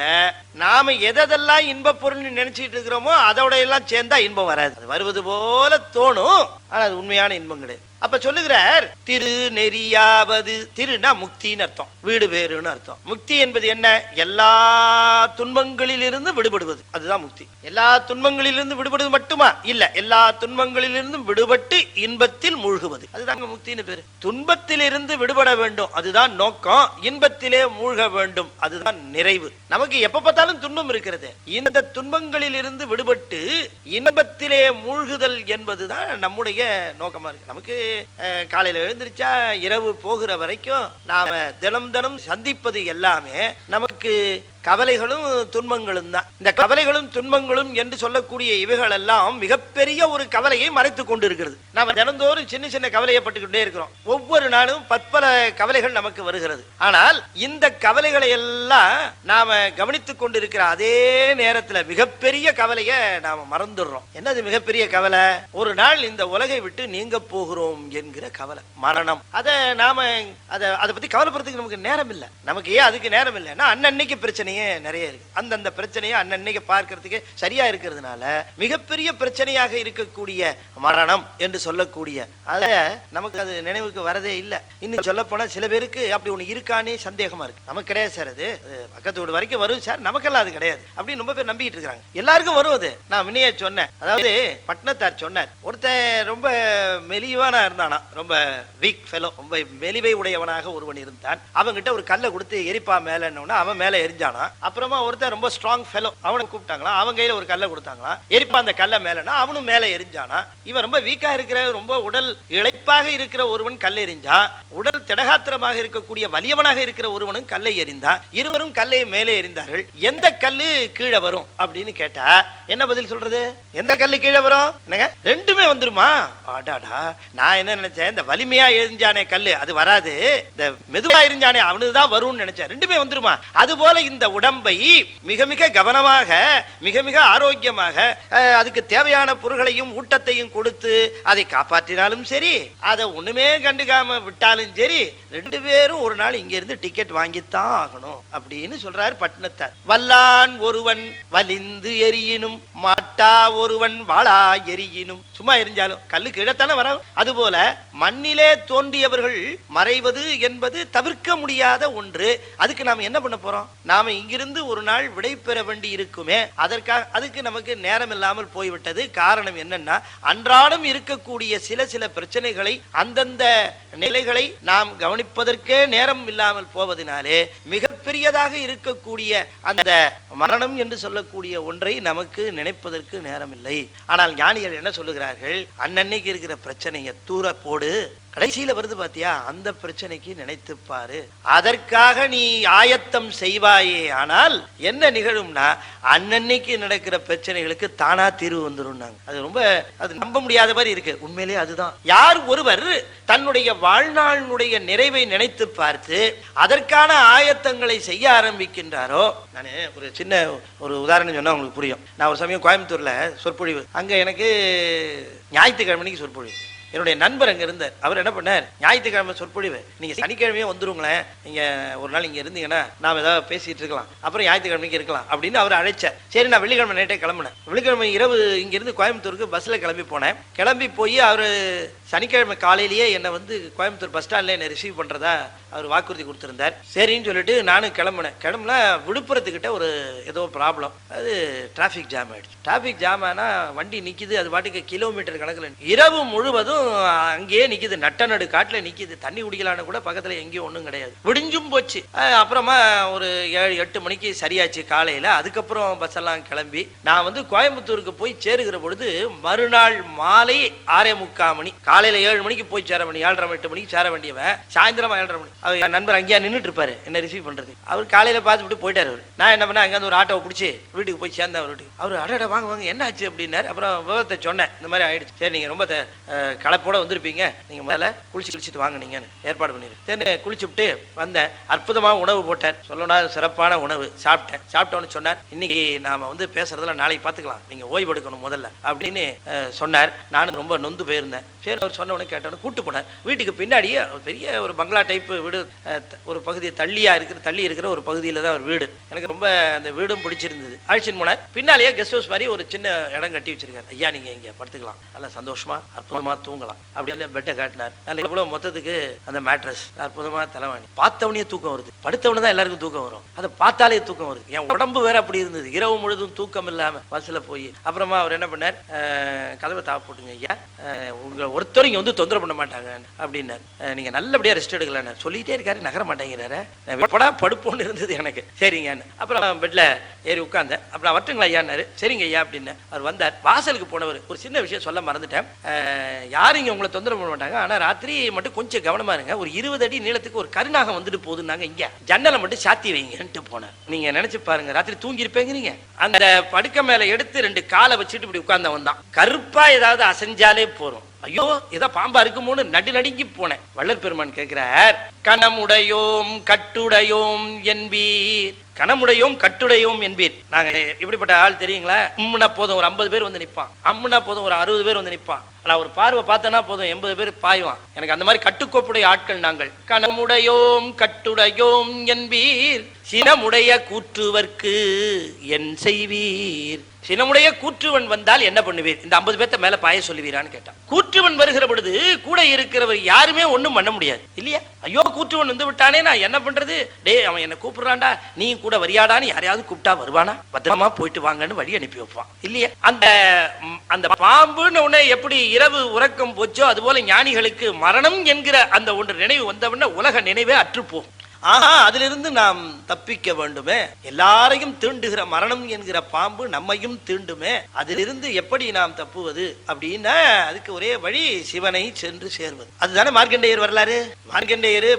நாம எதெல்லாம் இன்பப் பொருள் நினைச்சிட்டு இருக்கிறோமோ அதோட எல்லாம் சேர்ந்தா இன்பம் வராது. அது வருவது போல தோணும், ஆனா அது உண்மையான இன்பம் கிடையாது. அப்ப சொல்லுகிறார், திரு நெறியாவது. திருனா முக்தின்னு அர்த்தம், வீடு பேருன்னு அர்த்தம். முக்தி என்பது என்ன? எல்லா துன்பங்களிலிருந்து விடுபடுவது, அதுதான் முக்தி. எல்லா துன்பங்களிலிருந்து விடுபடுவது மட்டுமா? இல்ல, எல்லா துன்பங்களிலிருந்தும் விடுபட்டு இன்பத்தில் மூழ்குவது, அதுதாங்க முக்தின்னு பேரு. துன்பத்திலிருந்து விடுபட வேண்டும், அதுதான் நோக்கம். இன்பத்திலே மூழ்க வேண்டும், அதுதான் நிறைவு. நமக்கு எப்ப பார்த்தாலும் துன்பம் இருக்கிறது. இந்த துன்பங்களில் இருந்து விடுபட்டு இன்பத்திலே மூழ்குதல் என்பதுதான் நம்முடைய நோக்கமா இருக்கு. நமக்கு காலையில எழுந்திருச்சா இரவு போகிற வரைக்கும் நாம தினம் தினம் சந்திப்பது எல்லாமே நமக்கு கவலைகளும் துன்பங்களும் தான். இந்த கவலைகளும் துன்பங்களும் என்று சொல்லக்கூடிய இவைகள் எல்லாம் மிகப்பெரிய ஒரு கவலையை மறைத்துக் கொண்டு இருக்கிறது. நாம தினந்தோறும் சின்ன சின்ன கவலையப்பட்டுக்கிட்டே இருக்கிறோம். ஒவ்வொரு நாளும் பற்பல கவலைகள் நமக்கு வருகிறது. ஆனால் இந்த கவலைகளை எல்லாம் நாம கவனித்துக் கொண்டிருக்கிற அதே நேரத்துல மிகப்பெரிய கவலையை நாம மறந்துடுறோம். என்னது மிகப்பெரிய கவலை? ஒரு நாள் இந்த உலகை விட்டு நீங்க போகிறோம் என்கிற கவலை, மரணம். அதை பத்தி கவலைப்படுறதுக்கு நமக்கு நேரம் இல்லை. நமக்கு ஏன் அதுக்கு நேரம் இல்லைன்னா, அன்னன்னைக்கு பிரச்சனை நிறைய இருக்கு. அந்தந்த பிரச்சனையை அன்னன்னைக்கு பார்க்கிறதுக்கு சரியா இருக்கிறதுனால மிகப்பெரிய பிரச்சனையாக இருக்கக்கூடிய மரணம் என்று சொல்லக்கூடிய அத நமக்கு அது நினைவுக்கு வரதே இல்லை. இன்னும் சொல்ல போனா சில பேருக்கு அப்படி ஒண்ணு இருக்கானே சந்தேகமா இருக்கு. நமக்கு கிடையாது சார், அது பக்கத்து வீடு வரைக்கும் வரும் சார், நமக்கெல்லாம் அது கிடையாது அப்படின்னு ரொம்ப பேர் நம்பிட்டு இருக்காங்க. எல்லாருக்கும் வரும் அது. நான் முன்னையே சொன்னேன், அதாவது பட்னத்தார் சொன்னார், ஒருத்தன் ரொம்ப மெலிவானா இருந்தானா, ரொம்ப வீக் ஃபெலோ, ரொம்ப மெலிவை உடையவனாக ஒருவன் இருந்தான். அவன்கிட்ட ஒரு கல்லை கொடுத்து எரிப்பா மேல, அவன் மேல எரிஞ்சானா. அப்புறமா ஒருத்தர் ரொம்ப ஸ்ட்ராங் ஃபெலோ, அவனை கூப்பிட்டாங்களா, அவன் கையில ஒரு கல்லை கொடுத்தாங்களா, எரிப்பா அந்த கல்லை மேலனா, அவனும் மேல எரிஞ்சானா. இவன் ரொம்ப வீக்கா இருக்கிற, ரொம்ப உடல் இழைப்பாக இருக்கிற ஒருவன் கல்லை எரிஞ்சா, உடல் திடகாத்திரமாக இருக்கக்கூடிய வலியவனாக இருக்கிற ஒருவனும் கல்லை எறிந்தான். இருவரும் கல்லை மேலே எறிந்தார்கள். எந்த கல்லு கீழே வரும் அப்படின்னு கேட்டா என்ன பதில் சொல்றது? எந்த கல்லு கீழே வரும்? என்னங்க ரெண்டுமே வந்துருமா? ஆடாடா, நான் என்ன நினைச்சேன், இந்த வலிமையா எரிஞ்சானே கல்லு அது வராது, இந்த மெதுவா எரிஞ்சானே அவனுதான் வரும்னு நினைச்சேன். ரெண்டுமே வந்துருமா? அது போல இந்த உடம்பை மிக மிக கவனமாக, மிக மிக ஆரோக்கியமாக, அதுக்கு தேவையான பொருள்களையும் ஊட்டத்தையும் கொடுத்து அதை காப்பாற்றினாலும் சரி, அதை ஒண்ணுமே கண்டுக்காம விட்டாலும் சரி, ரெண்டு பேரும் ஒரு நாள் இங்க இருந்து டிக்கெட் வாங்கித்தான் ஆகணும் அப்படின்னு சொல்றாரு பட்டினத்தார். வல்லான் ஒருவன் வலிந்து எரியினும் மாற்று வாட்டா ஒருவன் வாளா எரியினும், சும்மா எரிஞ்சாலும் கல்லு கீழத்தானே வரும். அதுபோல மண்ணிலே தோன்றியவர்கள் மறைவது என்பது தவிர்க்க முடியாத ஒன்று. அதுக்கு நாம என்ன பண்ண போறோம்? நாம இங்கிருந்து ஒரு நாள் விடை பெற வேண்டி இருக்குமே, அதுக்கு நமக்கு நேரம் இல்லாமல் போய்விட்டது. காரணம் என்னன்னா, அன்றாடம் இருக்கக்கூடிய சில பிரச்சனைகளை, அந்தந்த நிலைகளை நாம் கவனிப்பதற்கே நேரம் இல்லாமல் போவதனாலே மிகப்பெரியதாக இருக்கக்கூடிய அந்த மரணம் என்று சொல்லக்கூடிய ஒன்றை நமக்கு நினைப்பதற்கு நேரம் இல்லை. ஆனால் ஞானிகள் என்ன சொல்லுகிறார்கள்? அன்னன்னைக்கு இருக்கிற பிரச்சனையை தூர போடு, கடைசியில வருது பாத்தியா, அந்த பிரச்சனைக்கு நினைத்து பாரு, அதற்காக நீ ஆயத்தம் செய்வாயே. ஆனால் என்ன நிகழும்னா, அன்னன்னைக்கு நடக்கிற பிரச்சனைகளுக்கு தானா தீர்வு வந்துடும். அது நம்ப முடியாத மாதிரி இருக்கு. உண்மையிலே அதுதான். யார் ஒருவர் தன்னுடைய வாழ்நாளுடைய நிறைவை நினைத்து பார்த்து அதற்கான ஆயத்தங்களை செய்ய ஆரம்பிக்கின்றாரோ, நான் ஒரு சின்ன ஒரு உதாரணம் சொன்னா உங்களுக்கு புரியும். நான் ஒரு சமயம் கோயம்புத்தூர்ல சொற்பொழிவு, அங்க எனக்கு ஞாயிற்றுக்கிழமைக்கு சொற்பொழிவு. என்னுடைய நண்பர் அங்க இருந்தார். அவர் என்ன பண்ணார், ஞாயிற்றுக்கிழமை சொற்பொழிவு, நீங்க சனிக்கிழமையே வந்துருங்களேன், நீங்க ஒரு நாள் இங்க இருந்தீங்கன்னா நாம ஏதாவது பேசிட்டு இருக்கலாம், அப்புறம் ஞாயிற்றுக்கிழமைக்கு இருக்கலாம் அப்படின்னு அவர் அழைச்சார். சரி, நான் வெள்ளிக்கிழமை நைட்டே கிளம்புனேன். வெள்ளிக்கிழமை இரவு இங்க இருந்து கோயம்புத்தூருக்கு பஸ்ல கிளம்பி போனேன். கிளம்பி போய் அவரு சனிக்கிழமை காலையிலேயே என்னை கோயம்புத்தூர் பஸ் ஸ்டாண்ட்ல என்ன ரிசீவ் பண்றதா அவர் வாக்குறுதி கொடுத்திருந்தார். சரின்னு சொல்லிட்டு நானும் கிளம்புனா விழுப்புரத்துக்கிட்ட ஒரு ஏதோ ப்ராப்ளம், அது டிராபிக் ஜாம் ஆயிடுச்சு. டிராபிக் ஜாம் ஆனா வண்டி நிக்குது, அது பாட்டுக்கு கிலோமீட்டர் கணக்குல இரவு முழுவதும் அங்கேயே நிக்குது, நட்ட நடு காட்டுல நிக்குது. தண்ணி குடிக்கலான்னு கூட பக்கத்துல எங்கேயும் ஒண்ணும் கிடையாது. விடிஞ்சும் போச்சு. அப்புறமா ஒரு 7-8 மணிக்கு சரியாச்சு காலையில. அதுக்கப்புறம் பஸ் எல்லாம் கிளம்பி நான் கோயம்புத்தூருக்கு போய் சேருகிற பொழுது மறுநாள் மாலை 6:45 மணி. காலையில 7 மணிக்கு போய் சேர வேண்டிய 7:30-8 மணிக்கு சேர வேண்டியவன் சாயந்தரம் 7:30 மணி. அவர் நண்பர் அங்கேயா நின்றுட்டு இருப்பாரு என்ன ரிசீவ் பண்றது. அவர் காலையில பார்த்துட்டு போயிட்டாரு. நான் என்ன பண்ண, அங்க ஒரு ஆட்டோவை பிடிச்சி வீட்டுக்கு போய் சேர்ந்தேன். அவர் அடடா வாங்க என்ன ஆச்சு அப்படின்னாரு. அப்புறம் விவரத்தை சொன்னேன், இந்த மாதிரி ஆயிடுச்சு. சரி, நீங்க ரொம்ப கலப்போட வந்திருப்பீங்க, நீங்க முதல்ல குளிச்சுட்டு வாங்க, நீங்க ஏற்பாடு பண்ணிரு. சரி, குளிச்சுட்டு வந்தேன். அற்புதமா உணவு போட்டார், சொல்லணும் சிறப்பான உணவு. சாப்பிட்டோன்னு சொன்னார், இன்னைக்கு நாம பேசுறதுல நாளைக்கு பாத்துக்கலாம், நீங்க ஓய்வு எடுக்கணும் முதல்ல அப்படின்னு சொன்னார். நானும் ரொம்ப நொந்து போயிருந்தேன். சரி, அவர் சொன்ன உடனே கேட்டோன்னு கூட்டு போனார். வீட்டுக்கு பின்னாடியே பெரிய ஒரு பங்களா டைப் வீடு, ஒரு பகுதியை தள்ளி இருக்கிற ஒரு பகுதியில தான் ஒரு வீடு. எனக்கு ரொம்ப அந்த வீடும் பிடிச்சிருந்தது. அழைச்சின்னு போனார். பின்னாலேயே கெஸ்ட் ஹவுஸ் மாதிரி ஒரு சின்ன இடம் கட்டி வச்சிருக்காரு. ஐயா, நீங்க இங்க படுத்துக்கலாம், நல்லா சந்தோஷமா அற்புதமா தூங்கலாம் அப்படின்னு பெட்டை காட்டினார். நல்ல எவ்வளவு மொத்தத்துக்கு அந்த மேட்ரஸ், அற்புதமா தலைவாணி. பார்த்தவனே தூக்கம் வருது, படுத்தவனே தான் எல்லாருக்கும் தூக்கம் வரும், அதை பார்த்தாலே தூக்கம் வருது. என் உடம்பு வேற அப்படி இருந்தது. இரவு முழுதும் தூக்கம் இல்லாம பஸ்ல போய் அப்புறமா அவர் என்ன பண்ணார், கதவை தாப்ப போட்டுங்க ஐயா, உங்க ஒருத்தரும் இங்க தொந்தரவு பண்ண மாட்டாங்க அப்படின்னாரு. நீங்க நல்லபடியா ரெஸ்ட் எடுக்கலான்னு சொல்லிட்டே இருக்காரு, நகர மாட்டேங்கிறாரு. படுப்போன்னு இருந்தது எனக்கு. சரிங்க. அப்புறம் பெட்ல ஏறி உட்கார்ந்தேன். அப்புறம் வரட்டுங்களா ஐயான்னாரு. சரிங்க ஐயா அப்படின்னு அவர் வந்தார். வாசலுக்கு போனவர் ஒரு சின்ன விஷயம் சொல்ல மறந்துட்டேன். யாரும் இங்க உங்களை தொந்தரவு பண்ண மாட்டாங்க, ஆனா ராத்திரி மட்டும் கொஞ்சம் கவனமா இருங்க, ஒரு 20 அடி நீளத்துக்கு ஒரு கருநாகம் வந்துட்டு போகுதுன்னாங்க, இங்க ஜன்னலை மட்டும் சாத்தி வைங்கன்ட்டு போனார். நீங்க நினைச்சு பாருங்க, ராத்திரி தூங்கி இருப்பேங்கிறீங்க. அந்த படுக்கை மேல எடுத்து 2 காலை வச்சுட்டு இப்படி உட்கார்ந்தவன் தான். கருப்பா ஏதாவது அசைஞ்சாலே போறோம், ஐயோ ஏதோ பாம்பா இருக்குமோன்னு நடுநடுங்கி போனேன். வள்ளல் பெருமான் கேட்கிறார், கணமுடையோம் கட்டுடையோம் என்பீர், கணமுடையோம் கட்டுடையோம் என்பீர். நாங்க இப்படிப்பட்ட ஆள் தெரியுங்களா? அம்முனா போதும் ஒரு 50 பேர் நிற்பான், அம்முனா போதும் ஒரு 60 பேர் நிற்பான். ஆனா ஒரு பார்வை பார்த்தனா போதும் 80 பேர் பாய்வான். எனக்கு அந்த மாதிரி கட்டுக்கோப்புடைய ஆட்கள் நாங்கள். கணமுடையோம் கட்டுடையோம் என்பீர், சினமுடைய கூற்றுவர்க்கு என் செய்வீர். சினமுடைய கூற்றுவன் வந்தால் என்ன பண்ணுவீர்? இந்த 50 பேர்த்த மேல பாய சொல்லுவீரான்னு கேட்டான். கூற்றுவன் வருகிற பொழுது கூட இருக்கிறவர் யாருமே ஒண்ணும் பண்ண முடியாது இல்லையா? ஐயோ கூற்றுவன் வந்து விட்டானே, நான் என்ன பண்றது? டே அவன் என்ன கூப்பிடுறான்டா, நீ கூட வரியாடான்னு யாரையாவது கூப்பிட்டா வருவானா? பத்திரமா போயிட்டு வாங்கன்னு வழி அனுப்பி வைப்பான் இல்லையா? அந்த பாம்புன்னு ஒண்ணு எப்படி இரவு உறக்கம் போச்சோ அதுபோல ஞானிகளுக்கு மரணம் என்கிற அந்த ஒன்று நினைவு வந்தவன உலக நினைவே அற்றுப்போம். ஆஹா, அதிலிருந்து நாம் தப்பிக்க வேண்டுமே. எல்லாரையும் தீண்டுகிற மரணம் என்கிற பாம்பு நம்மையும் தீண்டுமே. அதிலிருந்து எப்படி நாம் தப்புவது அப்படின்னா அதுக்கு ஒரே வழி சிவனை சென்று சேர்வது. அதுதானே மார்க்கண்டேயர் வரலாறு. மார்க்கண்டேயர்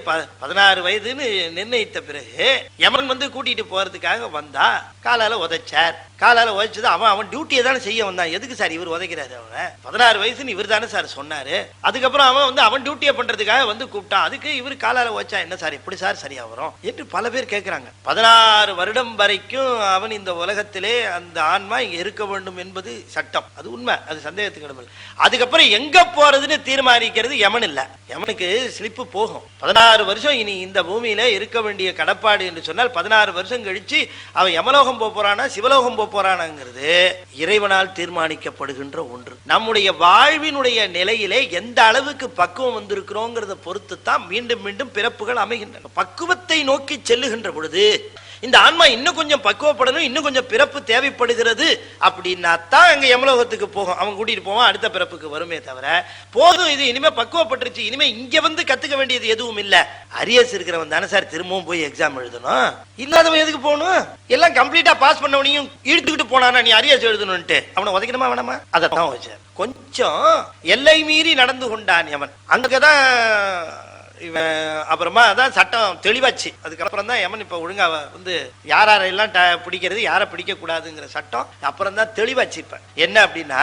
16 வயதுன்னு நிர்ணயித்த பிறகு யமன் கூட்டிட்டு போறதுக்காக வந்தா, காலால உதைச்சார். காலால உதைச்சது அவன் டியூட்டியை தானே செய்ய வந்தான். எதுக்கு சார் இவர் உதைக்கிறாரு? அவன் 16 வயசுன்னு இவர் தானே சார் சொன்னாரு. அதுக்கப்புறம் அவன் டியூட்டியை பண்றதுக்காக கூப்பிட்டான். அதுக்கு இவர் காலால உதைச்சா என்ன சார், எப்படி சார் சரியா வரும் என்று பல பேர் கேட்கிறாங்க. 16 வருடம் வரைக்கும் அவன் இந்த உலகத்திலே அந்த ஆன்மா இங்க இருக்க வேண்டும் என்பது சட்டம். அது உண்மை, அது சந்தேகத்துக்கு இடமில்லை. அதுக்கப்புறம் எங்க போறதுன்னு தீர்மானிக்கிறது யமன் இல்ல. யமனுக்கு ஸ்லிப்பு போகும். 16 வருஷம் இனி இந்த பூமியில இருக்க வேண்டிய கடப்பாடு என்று சொன்னால் 16 வருஷம் கழிச்சு அவன் யமலோகம் போறானா சிவலோகம் போறானாங்கிறது இறைவனால் தீர்மானிக்கப்படுகின்ற ஒன்று. நம்முடைய வாழ்வினுடைய நிலையிலே எந்த அளவுக்கு பக்குவம் வந்திருக்கிறோங்கிறத பொறுத்து தான் மீண்டும் மீண்டும் பிறப்புகள் அமைகின்றன. பக்குவத்தை நோக்கி செல்லுகின்ற பொழுது இந்த ஆன்மா இன்னும் கொஞ்சம் பக்குவப்படணும், இன்னும் கொஞ்சம் பிறப்பு தேவைப்படுகிறது அப்படின்னா தான் அங்க யமலோகத்துக்கு போகும். அவன் கூட்டிட்டு போவான், அடுத்த பிறப்புக்கு வருமே தவிர போதும் இது இனிமே பக்குவப்பட்டுருச்சு, இனிமே இங்க வந்து கத்துக்க வேண்டியது எதுவும் இல்ல. அரியர்ஸ் இருக்கிறவன் தானே சார் திரும்பவும் போய் எக்ஸாம் எழுதணும், இல்லாதவன் எதுக்கு போகணும்? எல்லாம் கம்ப்ளீட்டா பாஸ் பண்ணவனையும் இழுத்துக்கிட்டு போனானா நீ அரியர்ஸ் எழுதணும்ட்டு அவனை உதைக்கணுமா வேணாமா? அதான் வச்சார். கொஞ்சம் எல்லை மீறி நடந்து கொண்டான் யமன். அங்கதான் இவன் அப்புறமா அதான் சட்டம் தெளிவாச்சு. அதுக்கப்புறம் தான் யமன் இப்ப ஒழுங்கா வந்து யாரெல்லாம் பிடிக்கிறது யாரை பிடிக்க கூடாதுங்கிற சட்டம் அப்புறம் தான் தெளிவாச்சு. இப்ப என்ன அப்படின்னா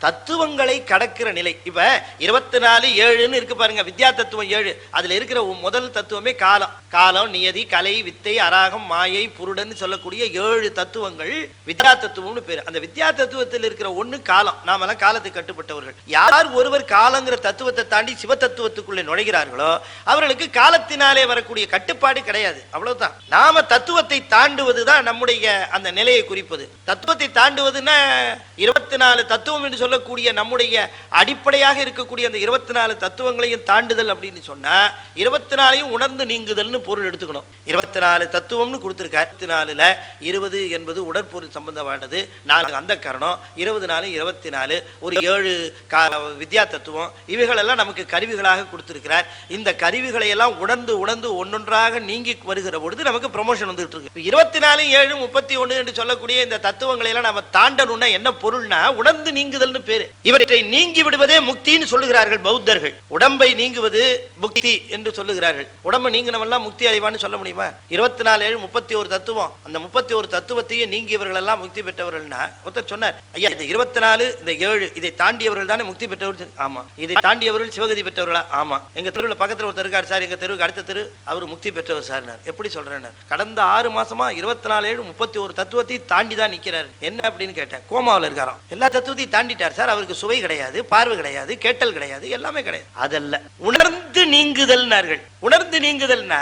தத்துவங்களை கடக்கிற நிலை. இப்ப 24:7 இருக்கு பாருங்க, வித்யா தத்துவம் 7. அதுல இருக்கிற முதல் தத்துவமே காலம். காலம், நியதி, கலை, வித்தை, அராகம், மாயை, புருடன் சொல்லக்கூடிய 7 தத்துவங்கள் வித்யா தத்துவம்னு பேரு. அந்த வித்யா தத்துவத்தில் இருக்கிற ஒண்ணு காலம். நாம எல்லாம் காலத்துக்கு கட்டுப்பட்டவர்கள். யார் ஒருவர் காலங்கிற தத்துவத்தை தாண்டி சிவ தத்துவத்துக்குள்ளே நுழைகிறார்களோ அவர்களுக்கு காலத்தினாலே வரக்கூடிய கட்டுப்பாடு கிடையாது. அவ்வளவுதான். நாம தத்துவத்தை தாண்டுவதுதான் நம்முடைய அந்த நிலையை குறிப்பது. தத்துவத்தை தாண்டுவதுன்னா 24 தத்துவம் என்று சொல்லக்கூடிய நம்முடைய அடிப்படையாக இருக்கக்கூடிய அந்த 24 தத்துவங்களையும் தாண்டுதல் அப்படின்னு சொன்னா 24ஐயும் உணர்ந்து நீங்குதல்னு பொருள் எடுத்துக்கணும். 24 தத்துவம்னு கொடுத்திருக்காரு. 24ல 20 என்பது உடற்பொருள் சம்பந்தமானது, 4 அந்த கரணம், 24 24 ஒரு 7 வித்யா தத்துவம். இவைகள் எல்லாம் நமக்கு கருவிகளாக கொடுத்திருக்கிறார். இந்த கருவிகளை எல்லாம் உணர்ந்து உணர்ந்து ஒன்னொன்றாக நீங்கி வருகிற பொழுது நமக்கு ப்ரமோஷன் வந்துட்டு இருக்கு. 24:7:31 என்று சொல்லக்கூடிய இந்த தத்துவங்களை எல்லாம் நம்ம தாண்டணும்னா என்ன பொருள்னா உணர்ந்து நீங்குதல்னு பேரு. இவற்றை நீங்கி விடுவதே முக்தின்னு சொல்லுகிறார்கள் பௌத்தர்கள். உடம்பை நீங்குவது முக்தி என்று சொல்லுகிறார்கள். உடம்பை நீங்கினவெல்லாம் முக்தி அடைவான்னு சொல்ல முடியுமா? 24:7:31 தத்துவம். அந்த 31 தத்துவத்தையும் நீங்கியவர்கள் எல்லாம் முக்தி பெற்றவர்கள்னா ஒருத்தர் சொன்னார், ஐயா இந்த 24 இந்த 7 இதை தாண்டியவர்கள் தானே முக்தி பெற்றவர்கள். ஆமா. இதை தாண்டியவர்கள் சிவகதி பெற்றவர்களா? ஆமா. எங்க தெருவில் பக்கத்தில் ஒருத்தர் இருக்கார் சார், எங்க தெருவுக்கு அடுத்த தெரு, அவர் முக்தி பெற்றவர் சார். எப்படி சொல்றேன்? கடந்த 6 மாசமா 24:7:31 தத்துவத்தை தாண்டி தான் நிக்கிறார். என்ன அப்படின்னு கேட்டேன். கோமாவில் இருக்காராம். எல்லா தத்துவத்தையும் தாண்டிட்டார் சார். அவருக்கு சுவை கிடையாது, பார்வை கிடையாது, கேட்டல் கிடையாது, எல்லாமே கிடையாது. அதல்ல உணர்ந்து நீங்குதல்னார்கள். உணர்ந்து நீங்குதல்னா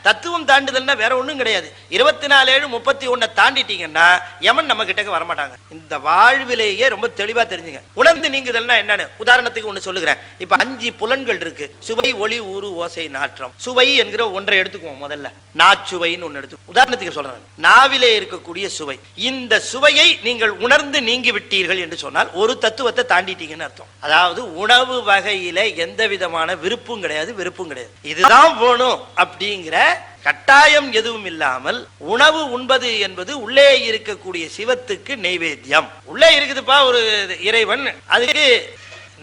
தத்துவம் தாண்டுதல்னா வேற ஒண்ணும் கிடையாது. 24:7:31 தாண்டிட்டீங்கன்னா யமன் நம்ம கிட்டக்கு வரமாட்டாங்க. இந்த வாழ்விலேயே ரொம்ப தெளிவா தெரிஞ்சுங்க. உணர்ந்து நீங்குதல்னா என்னன்னு உதாரணத்துக்கு ஒண்ணு சொல்லுகிறேன். இப்ப 5 புலன்கள் இருக்கு. சுவை, ஒளி, ஊறு, ஓசை, நாற்றம். சுவை என்கிற ஒன்றை எடுத்துக்குவோம். முதல்ல நாச்சுவைன்னு ஒன்னு எடுத்து உதாரணத்துக்கு சொல்றேன். நாவிலே இருக்கக்கூடிய சுவை. இந்த சுவையை நீங்கள் உணர்ந்து நீங்கி விட்டீர்கள் என்று சொன்னால் ஒரு தத்துவத்தை தாண்டிட்டீங்கன்னு அர்த்தம். அதாவது உணவு வகையில எந்த விதமான விருப்பும் கிடையாது, வெறுப்பும் கிடையாது. இதுதான் போகணும் அப்படிங்கிற கட்டாயம் எதுவும் இல்லாமல் உணவு உண்பது என்பது உள்ளே இருக்கக்கூடிய சிவத்துக்கு நெய்வேத்தியம். உள்ளே இருக்குதுப்பா ஒரு இறைவன், அதுக்கு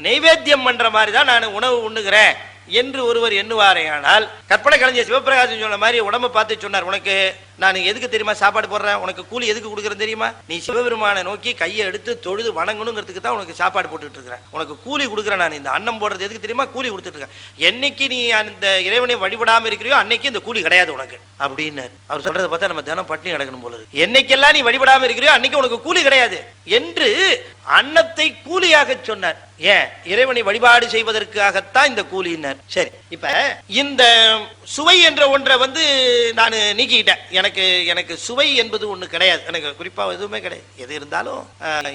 நெய்வேத்தியம் பண்ற மாதிரி தான் நான் உணவு உண்ணுகிறேன் என்று ஒருவர் எண்ணுவாரேயானால் கற்பனை கலைஞர் சிவபிரகாசம் சொன்ன மாதிரி உடம்பை பார்த்து சொன்னார், உனக்கு நான் எதுக்கு தெரியுமா சாப்பாடு போடுறேன், உனக்கு கூலி எதுக்கு கொடுக்குறேன் தெரியுமா? நீ சிவபெருமானை நோக்கி கையை எடுத்து தொழுது வணங்கணுங்கிறதுக்கு தான் உனக்கு சாப்பாடு போட்டுட்டு இருக்கிறேன். உனக்கு கூலி கொடுக்குறேன். நான் இந்த அன்னம் போடுறது எதுக்கு தெரியுமா? கூலி கொடுத்துட்டு இருக்கேன். என்னைக்கு நீ அந்த இறைவனை வழிபடாம இருக்கிறியோ அன்னைக்கு இந்த கூலி கிடையாது உனக்கு அப்படின்னு அவர் சொல்றதை பார்த்தா நம்ம தினம் பட்டினி கிடக்கணும் போல இருக்கு. என்னைக்கெல்லாம் நீ வழிபடாம இருக்கிறியோ அன்னைக்கு உனக்கு கூலி கிடையாது என்று அன்னத்தை கூலியாக சொன்னார். ஏன்? இறைவனை வழிபாடு செய்வதற்காகத்தான் இந்த கூலியினர். சரி, இப்ப இந்த சுவை என்ற ஒன்றை வந்து நான் நீக்கிக்கிட்டேன். எனக்கு சுவை என்பது ஒண்ணு கிடையாது. எனக்கு குறிப்பா எதுவுமே கிடையாது. எது இருந்தாலும்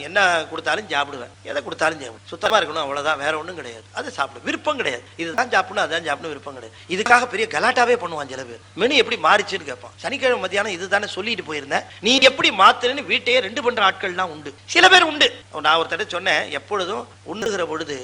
என்ன கொடுத்தாலும் சாப்பிடுவேன், எதை கொடுத்தாலும் சாப்பிடுவேன். சுத்தமா இருக்கணும், அவ்வளவுதான். வேற ஒண்ணும் கிடையாது. அதை சாப்பிடும் விருப்பம் கிடையாது. இதுதான் சாப்பிடணும், அதான் சாப்பிடணும், விருப்பம் கிடையாது. இதுக்காக பெரிய கலாட்டாவே பண்ணுவான் சில பேர். மெனு எப்படி மாறிச்சுன்னு கேட்பான். சனிக்கிழமை மத்தியானம் இதுதானே சொல்லிட்டு போயிருந்தேன், நீ எப்படி மாத்துறேன்னு வீட்டையே 2 பண்ற ஆட்கள்லாம் உண்டு. சில பேர் உண்டு. நான் ஒருத்தட்ட சொன்னேன், எப்பொழுதும் உண்ணுகிற பொழுது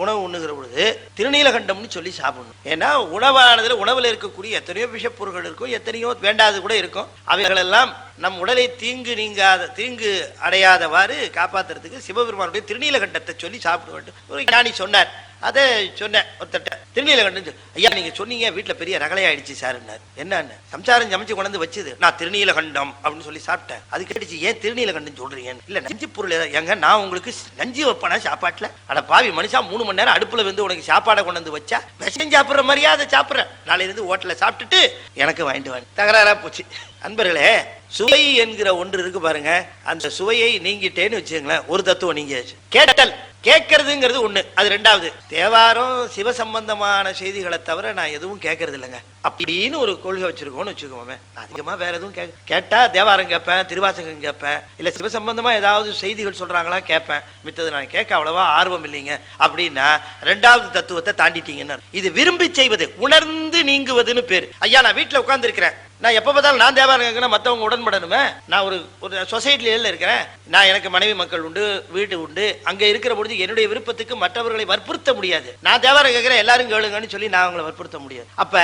உணவு உண்ணுகிற பொழுது திருநீலகண்டம்னு சொல்லி சாப்பிடணும். ஏன்னா உணவானதுல உணவுல இருக்கக்கூடிய எத்தனையோ விஷப்பொருட்கள் இருக்கும், எத்தனையோ வேண்டாது கூட இருக்கும். அவைகள் எல்லாம் நம் உடலை தீங்கு அடையாதவாறு காப்பாத்துறதுக்கு சிவபெருமானுடைய திருநீலகண்டத்தை சொல்லி சாப்பிட வேண்டும் ஒரு ஞானி சொன்னார். அதை சொன்னேன் ஒருத்தட்ட. திருநீலகண்டம், ஐயா நீங்க சொன்னீங்க வீட்டுல பெரிய ரகலையாயிடுச்சு சார். என்னன்னு? சம்சாரம் சமைச்சு கொண்டு வச்சுது, நான் திருநீலகண்டம் அப்படின்னு சொல்லி சாப்பிட்டேன். அது கேட்டுச்சு, ஏன் திருநீலகண்டம் சொல்றீங்க? இல்ல நஞ்சு பொருள் எங்க, நான் உங்களுக்கு நஞ்சு வைப்பேனா சாப்பாட்டுல? அட பாவி மனுஷா, 3 மணி நேரம் அடுப்புல வந்து உனக்கு சாப்பாடை கொண்டு வந்து வச்சா விஷம் சாப்பிடுற மாதிரியா அதை சாப்பிடுறேன். நாளையிலிருந்து ஹோட்டல்ல சாப்பிட்டுட்டு எனக்கு வாங்கிட்டு வாங்க. தகராறா போச்சு. அன்பர்களே, சுவை என்கிற ஒன்று இருக்கு பாருங்க. அந்த சுவையை நீங்கிட்டேன்னு வச்சுங்களேன், ஒரு தத்துவம் நீங்கியாச்சு. கேட்டல், கேட்கறதுங்கிறது ஒண்ணு, அது ரெண்டாவது. தேவாரம் சிவ சம்பந்தமான செய்திகளை தவிர நான் எதுவும் கேட்கறது இல்லைங்க அப்படின்னு ஒரு கொள்கை வச்சிருக்கோம்னு வச்சுக்கோமே. அதிகமா வேற எதுவும் கேட்டா தேவாரம் கேட்பேன், திருவாசகம் கேட்பேன், இல்ல சிவ சம்பந்தமா ஏதாவது செய்திகள் சொல்றாங்களா கேட்பேன். மித்தது நான் கேட்க அவ்வளவா ஆர்வம் இல்லைங்க அப்படின்னா ரெண்டாவது தத்துவத்தை தாண்டிட்டீங்கன்னு. இது விரும்பி செய்வது, உணர்ந்து நீங்குவதுன்னு பேரு. ஐயா, நான் வீட்டுல உட்கார்ந்து இருக்கிறேன், நான் எப்ப பார்த்தாலும் நான் தேவாரம் கேட்கணும், மற்றவங்க உடன்படணுமே. நான் ஒரு சொசைட்டில இருக்கிறேன், நான் எனக்கு மனைவி மக்கள் உண்டு, வீடு உண்டு. அங்க இருக்கிற பொழுது என்னுடைய விருப்பத்துக்கு மற்றவர்களை வற்புறுத்த முடியாது. நான் தேவாரம் கேட்கிறேன் எல்லாரும் கேளுங்கன்னு சொல்லி நான் அவங்களை வற்புறுத்த முடியாது. அப்ப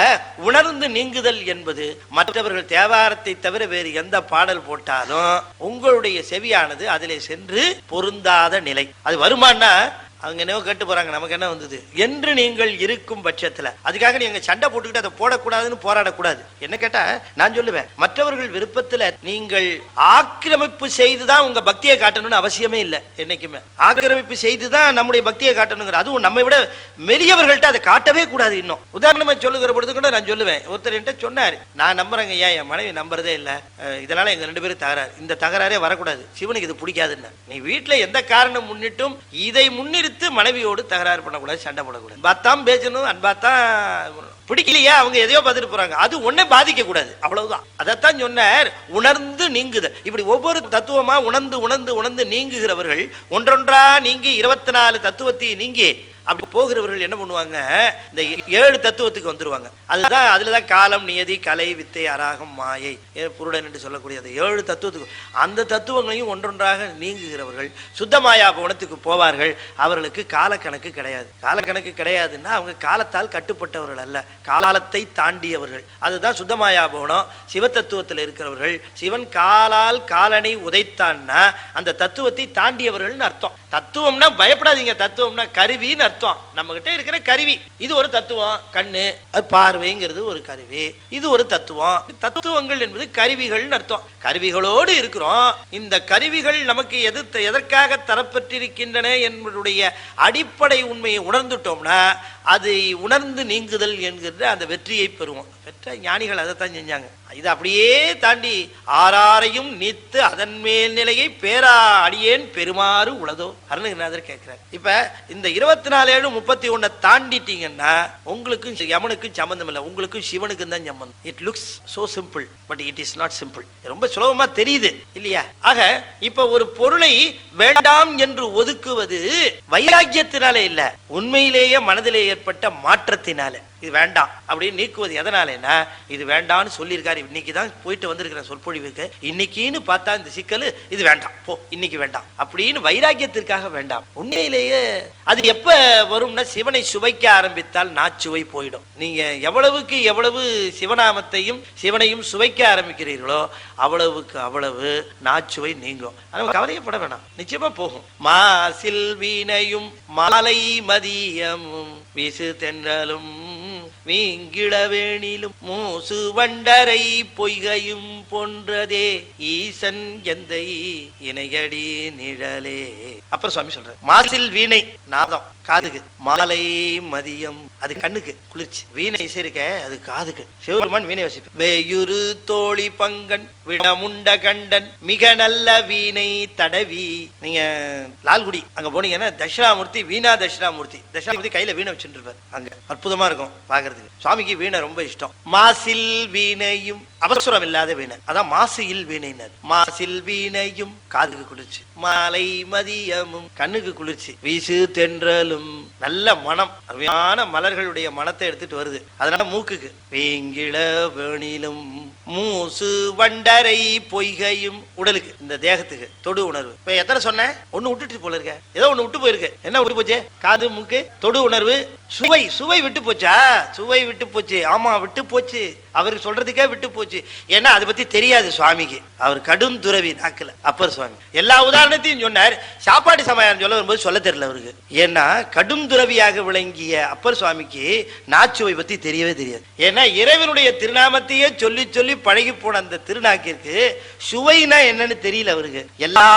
உணர்ந்து நீங்குதல் என்பது மற்றவர்கள் தேவாரத்தை தவிர வேறு எந்த பாடல் போட்டாலும் உங்களுடைய செவியானது அதிலே சென்று பொருந்தாத நிலை. அது வருமானா அவங்க என்ன கேட்டு போறாங்க, நமக்கு என்ன வந்தது என்று நீங்கள் இருக்கும் பட்சத்துல அதுக்காக நீங்க சண்டை போட்டுக்கிட்டு அதை போடக்கூடாதுன்னு போராடக்கூடாது. என்ன கேட்டா நான் சொல்லுவேன், மற்றவர்கள் விருப்பத்துல நீங்கள் ஆக்கிரமிப்பு செய்துதான் உங்க பக்தியை காட்டணும்னு அவசியமே இல்லை. என்னைக்குமே ஆக்கிரமிப்பு செய்துதான் நம்முடைய பக்தியை காட்டணுங்கிற, அதுவும் நம்மை விட மெரியவர்கள்ட்ட அதை காட்டவே கூடாது. இன்னும் உதாரணமா சொல்லுகிற பொழுது கூட நான் சொல்லுவேன், ஒருத்தர் என்கிட்ட சொன்னாரு, நான் நம்புறேங்க, ஏன் என் மனைவி நம்புறதே இல்லை, இதனால எங்க 2 பேரும் தகராறு, இந்த தகராறே வரக்கூடாது, சிவனுக்கு இது பிடிக்காதுன்னு. நீ வீட்டுல எந்த காரணம் முன்னிட்டும் இதை முன்னிறுத்தி மனைவியோடு தகராறு பண்ணக்கூடாது, சண்டை போடக்கூடாது, அன்பாத்தான் பேசணும், அன்பாத்தான். பிடிக்கலையா அவங்க எதையோ பார்த்துட்டு போறாங்க, அது ஒன்னே பாதிக்க கூடாது, அவ்வளவுதான். அதைத்தான் சொன்னார், உணர்ந்து நீங்குதல். இப்படி ஒவ்வொரு தத்துவமா உணர்ந்து உணர்ந்து உணர்ந்து நீங்குகிறவர்கள், ஒன்றொன்றா நீங்கி 24 தத்துவத்தை நீங்கி அப்படி போகிறவர்கள் என்ன பண்ணுவாங்க, இந்த 7 தத்துவத்துக்கு வந்துருவாங்க. அதுதான், அதுலதான் காலம், நியதி, கலை, வித்தை, அராகம், மாயை, புருடன் என்று சொல்லக்கூடிய அந்த 7 தத்துவத்துக்கு, அந்த தத்துவங்களையும் ஒன்றொன்றாக நீங்குகிறவர்கள் சுத்தமாயா பவனத்துக்கு போவார்கள். அவர்களுக்கு காலக்கணக்கு கிடையாது. காலக்கணக்கு கிடையாதுன்னா அவங்க காலத்தால் கட்டுப்பட்டவர்கள் அல்ல, காலத்தை தாண்டியவர்கள். அதுதான் சுத்தமாயா பவனம். சிவ தத்துவத்தில் இருக்கிறவர்கள், சிவன் காலால் காலனை உதைத்தான்னா அந்த தத்துவத்தை தாண்டியவர்கள் அர்த்தம். தத்துவம்னா பயப்படாதீங்க, தத்துவம்னா கருவின்னு அர்த்தம். நம்ம கிட்ட இருக்கிற கருவி, இது ஒரு தத்துவம். கண்ணு, அது பார்வைங்கிறது ஒரு கருவி, இது ஒரு தத்துவம். தத்துவங்கள் என்பது கருவிகள் அர்த்தம். கருவிகளோடு இருக்கிறோம். இந்த கருவிகள் நமக்கு எதற்காக தரப்பட்டிருக்கின்றன என்பதுடைய அடிப்படை உண்மையை உணர்ந்துட்டோம்னா அதை உணர்ந்து நீங்குதல் என்கிற அந்த வெற்றியை பெறுவோம். பெற்ற ஞானிகள் அதைத்தான் செஞ்சாங்க. இது அப்படியே தாண்டி ஆறாரையும் நீத்து அதன் மேல் நிலையை பேரா அடியேன் பெருமாறு உளதோ அருணகிரிநாதர் கேட்கிறார். இப்ப இந்த 24:7:31 தாண்டிட்டீங்கன்னா உங்களுக்கும் யமனுக்கும் சம்பந்தம் இல்லை, உங்களுக்கும் சிவனுக்கும் தான் சம்பந்தம். It looks so simple, but it is not simple. ரொம்ப சுலபமா தெரியுது இல்லையா? ஆக இப்ப ஒரு பொருளை வேண்டாம் என்று ஒதுக்குவது வைராக்கியத்தினாலே இல்ல, உண்மையிலேயே மனதிலே ஏற்பட்ட மாற்றத்தினால. இது வேண்டாம் அப்படின்னு நீக்குவது எதனாலன்னா, இது வேண்டாம்னு சொல்லியிருக்காரு, இன்னைக்குதான் போயிட்டு வந்திருக்கிற சொற்பொழிவுக்கு, இன்னைக்குன்னு பார்த்தா இந்த சிக்கல், இது வேண்டாம் போ, இன்னைக்கு வேண்டாம் அப்படின்னு வைராக்கியத்திற்காக வேண்டாம். உண்மையிலேயே அது எப்ப வரும்னா, சிவனை சுவைக்க ஆரம்பித்தால் நாச்சுவை போயிடும். நீங்க எவ்வளவுக்கு எவ்வளவு சிவநாமத்தையும் சிவனையும் சுவைக்க ஆரம்பிக்கிறீர்களோ அவ்வளவுக்கு அவ்வளவு நாச்சுவை நீங்கும். கவலையப்பட வேணாம், நிச்சயமா போகும். மாசில் வீணையும் மாலை மதியமும் வீசு தென்றலும் வீங்கிளவேணிலும் மூசு வண்டரை பொய்கையும் போன்றதே ஈசன் எந்தை இணையடி நிழலே. அப்புறம் சுவாமி சொல்ற, மாசில் வீணை நாதம் காதுக்கு, மாலை மதியம் அது கண்ணுக்கு குளிர்ச்சி. வீணை இசைருக்க அது காதுக்கு. சிவபெருமான் வீணை வசிப்பார். வேயுரு தோழி பங்கன் விடமுண்ட கண்டன் மிக நல்ல வீணை தடவி. நீங்க லால்குடி அங்க போனீங்கன்னா தட்சிணாமூர்த்தி, வீணா தட்சிணாமூர்த்தி, தட்சிணாமூர்த்தி கையில வீணை வச்சுட்டு அங்க அற்புதமா இருக்கும் பாக்குறதுக்கு. சுவாமிக்கு வீணை ரொம்ப இஷ்டம். மாசில் வீணையும் அவசரம் இல்லாத வீணை, அதான் மாசில் வீணைனர். மாசில் வீணையும் காதுக்கு குளிர்ச்சி, மாலை மதியமும் கண்ணுக்கு குளிர்ச்சி, வீசு தென்றலும் நல்ல மனம், அருமையான மலர்களுடைய மனத்தை எடுத்துட்டு வருது. அதனால மூக்குக்கு வீங்கிள வேணிலும் மூசு வண்டரை பொய்கையும் உடலுக்கு, இந்த தேகத்துக்கு தொடு உணர்வு. இப்ப எத்தனை சொன்னேன், ஒண்ணு விட்டுட்டு போல இருக்க, ஏதோ ஒண்ணு விட்டு போயிருக்கு. என்ன விட்டு போச்சு? காது, மூக்கு, தொடு உணர்வு, சுவை. சுவை விட்டு போச்சா? சுவை விட்டு போச்சு. ஆமா விட்டு போச்சு, அவருக்கு சொல்றதுக்கே விட்டு போச்சு. ஏன்னா அதை பத்தி தெரியாது சுவாமிக்கு, அவர் கடும் துறவி நாக்கல. அப்பர் சுவாமி எல்லா உதாரணத்தையும் சொன்னார், சாப்பாடு சமயம் சொல்ல வரும்போது சொல்ல தெரியல அவருக்கு. ஏன்னா கடும் துறவியாக விளங்கிய அப்பர் சுவாமிக்கு நாச்சுவை பத்தி தெரியவே தெரியாது. ஏன்னா இறைவனுடைய திருநாமத்தையே சொல்லி சொல்லி பழகி போன அந்த திருநாக்கிற்கு சுவைனா என்னன்னு தெரியல அவருக்கு. எல்லா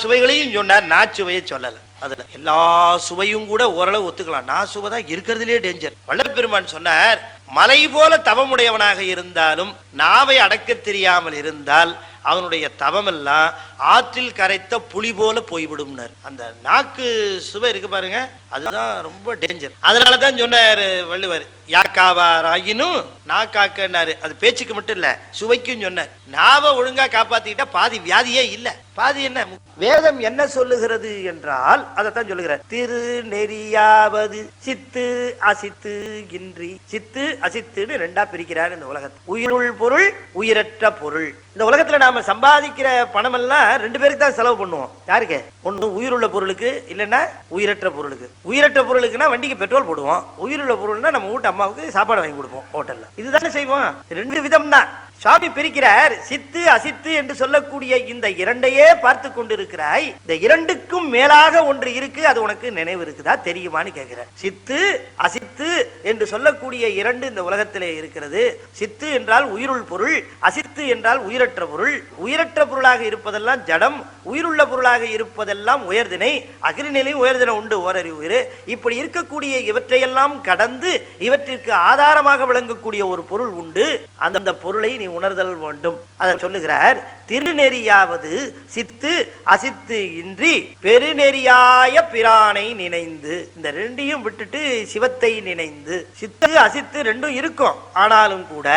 சுவைகளையும் சொன்னார், நாச்சுவையை சொல்லல. அதுல எல்லா சுவையும் கூட ஓரளவு ஒத்துக்கலாம், நான் சுவைதான் இருக்கிறதுலே டேஞ்சர். வள்ளல் பெருமான் சொன்னார், மலை போல தவமுடையவனாக இருந்தாலும் நாவை அடக்க தெரியாமல் இருந்தால் அவனுடைய தவமெல்லாம் ஆற்றில் கரைத்த புலி போல போய்விடும்னர். அந்த நாக்கு சுவை இருக்கு பாருங்க, அதுதான் ரொம்ப டேஞ்சர். அதனாலதான் சொன்னாரு வள்ளுவர், யாக்காவாராயினும் நாக்காக்கன்னாரு. அது பேச்சுக்கு மட்டும் இல்ல, சுவைக்கும் சொன்னார். நாவை ஒழுங்கா காப்பாத்திக்கிட்டா பாதி வியாதியே இல்ல. பாதி என்ன, வேதம் என்ன சொல்லுகிறது என்றால் அதைத்தான் சொல்லுகிறார். திரு நெறியாவது சித்து அசித்து இன்றி. சித்து அசித்துன்னு ரெண்டா பிரிக்கிறார் இந்த உலகத்தை. உயிருள் பொருள், உயிரற்ற பொருள். இந்த உலகத்துல நாம சம்பாதிக்கிற பணம் எல்லாம் ரெண்டு பேருக்கு தான் செலவு பண்ணுவோம். யாருக்கு? ஒண்ணு உயிருள்ள பொருளுக்கு, இல்லைன்னா உயிரற்ற பொருளுக்கு. உயிரற்ற பொருளுக்குன்னா வண்டிக்கு பெட்ரோல் போடுவோம், உயிருள்ள பொருள்னா நம்ம வீட்டு அம்மாவுக்கு சாப்பாடு வாங்கி கொடுப்போம் ஹோட்டல்ல. இதுதானே செய்வோம். ரெண்டு விதம் தான் சுவாமி பிரிக்கிறார். சித்து அசித்து என்று சொல்லக்கூடிய இந்த இரண்டையே பார்த்து கொண்டிருக்கிறாய், இந்த இரண்டுக்கும் மேலாக ஒன்று இருக்கு, அது உனக்கு நினைவு இருக்குதா, தெரியுமான்னு கேட்கிறார். சித்து அசித்து என்று சொல்லக்கூடிய இரண்டு இந்த உலகத்திலே இருக்கிறது. சித்து என்றால் உயிருள் பொருள், அசித்து என்றால் உயிரற்ற பொருள். உயிரற்ற பொருளாக இருப்பதெல்லாம் ஜடம், உயிருள்ள பொருளாக இருப்பதெல்லாம் உயர்தினை. அகிரிநிலையும் உயர்தினை உண்டு, ஓரறிவு உயிர். இப்படி இருக்கக்கூடிய இவற்றையெல்லாம் கடந்து இவற்றிற்கு ஆதாரமாக விளங்கக்கூடிய ஒரு பொருள் உண்டு. அந்த பொருளை நீ உணர்தல் வேண்டும். அதை சொல்லுகிறார். திருநெறியாவது சித்து அசித்து இன்றி பெருநெறியாய பிரானை நினைந்து. இந்த ரெண்டையும் விட்டுட்டு சிவத்தை நினைந்து. சித்து அசித்து ரெண்டும் இருக்கும், ஆனாலும் கூட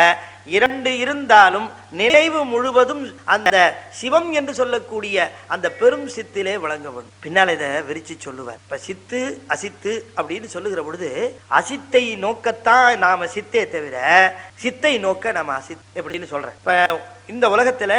இரண்டு இருந்தாலும் நினைவு முழுவதும் அந்த சிவம் என்று சொல்லக்கூடிய அந்த பெரும் சித்திலே வழங்க வேண்டும். பின்னால் இதை விரிச்சு சொல்லுவார். இப்ப சித்து அசித்து அப்படின்னு சொல்லுகிற பொழுது அசித்தை நோக்கத்தான் நாம சித்தே தவிர சித்தை நோக்க நாம அசித் எப்படின்னு சொல்றேன். இப்ப இந்த உலகத்துல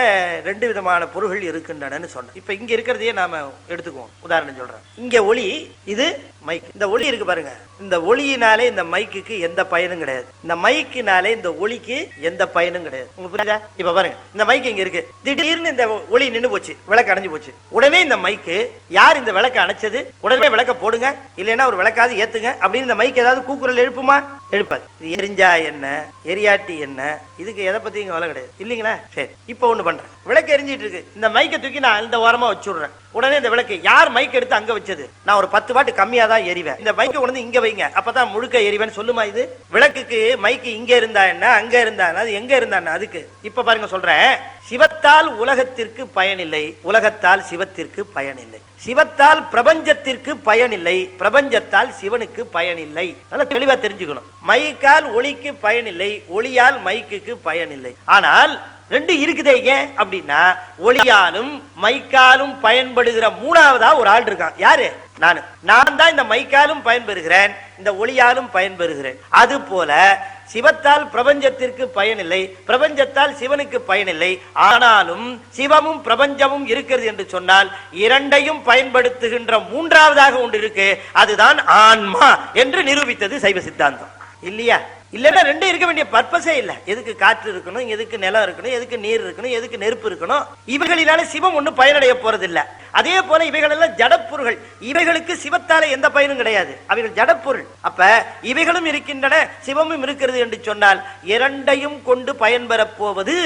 ரெண்டு விதமான பொருள்கள் இருக்கின்றன சொன்னேன். இப்ப இங்க இருக்கிறதையே நாம எடுத்துக்குவோம். உதாரணம் சொல்றேன். இங்க ஒளி, இது மைக். இந்த ஒளி இருக்கு பாருங்க, இந்த ஒளியினாலே இந்த மைக்குக்கு எந்த பயனும் கிடையாது. இந்த மைக்கினாலே இந்த ஒளிக்கு எந்த பயனும் கிடையாது. உங்களுக்கு புரியுதா? இப்ப பாருங்க, இந்த மைக் இங்க இருக்கு, திடீர்னு இந்த ஒளி நின்று போச்சு, விளக்கு அணைஞ்சு போச்சு. உடனே இந்த மைக்கு, யார் இந்த விளக்கு அணைச்சது, உடனே விளக்க போடுங்க, இல்லைன்னா ஒரு விளக்காவது ஏத்துங்க அப்படின்னு இந்த மைக் ஏதாவது கூக்குரல் எழுப்புமா? எழுப்பாது. இது எரிஞ்சா என்ன, எரியாட்டி என்ன, இதுக்கு எதை பத்தி இங்க வேலை கிடையாது இல்லைங்களா? சரி, இப்ப ஒண்ணு பண்றேன். விளக்கு எரிஞ்சிட்டு இருக்கு, இந்த மைக்கை தூக்கி நான் இந்த ஓரமா வச்சுடுறேன். உடனே இந்த விளக்கு யார் மைக் எடுத்து அங்க வச்சது, நான் ஒரு 10 வாட் கம்மியா தான் எரிவேன், இந்த மைக்கை கொண்டு இங்க வைங்க, அப்பதான் முழுக்க எரிவேன்னு சொல்லுமா? இது விளக்குக்கு மைக்கு இங்க இருந்தா என்ன, அங்க இருந்தா என்ன, அது எங்க இருந்தா என்ன அதுக்கு. இப்ப பாருங்க சொல்றேன். சிவத்தால் உலகத்திற்கு பயனில்லை, உலகத்தால் சிவத்திற்கு பயனில்லை. சிவத்தால் பிரபஞ்சத்திற்கு பயனில்லை, பிரபஞ்சத்தால் சிவனுக்கு பயனில்லை. நல்லா தெளிவா தெரிஞ்சுக்கணும். மைக்கால் ஒளிக்கு பயனில்லை, ஒளியால் மைக்குக்கு பயனில்லை. ஆனால் ரெண்டு இருக்குதே. ஏன் அப்படின்னா ஒளியாலும் மைக்காலும் பயன்படுகிற மூணாவதா ஒரு ஆள் இருக்கான். யாரு? நான் தான் இந்த மைக்காலும் பயன்பெறுகிறேன், இந்த ஒளியாலும் பயன்பெறுகிறேன். அது போல சிவத்தால் பிரபஞ்சத்திற்கு பயனில்லை, பிரபஞ்சத்தால் சிவனுக்கு பயனில்லை. ஆனாலும் சிவமும் பிரபஞ்சமும் இருக்கிறது என்று சொன்னால் இரண்டையும் பயன்படுத்துகின்ற மூன்றாவதாக ஒன்று இருக்கு, அதுதான் ஆன்மா என்று நிரூபித்தது சைவ சித்தாந்தம். இல்லையா? இல்லைன்னா ரெண்டும் இருக்க வேண்டிய பர்பஸே இல்லை. எதுக்கு காற்று இருக்கணும், எதுக்கு நிலம் இருக்கணும், எதுக்கு நீர் இருக்கணும், எதுக்கு நெருப்பு இருக்கணும்? இவைகளினால சிவம் ஒன்றும் பயனடைய போறதில்லை. அதே போல இவைகள் எல்லாம் ஜடப்பொருள்கள், இவைகளுக்கு சிவத்தால எந்த பயனும் கிடையாது, அவைகள் ஜடப்பொருள். அப்ப இவைகளும் இருக்கின்றன, சிவமும் இருக்கிறது என்று சொன்னால் இரண்டையும் கொண்டு பயன்பெற போவது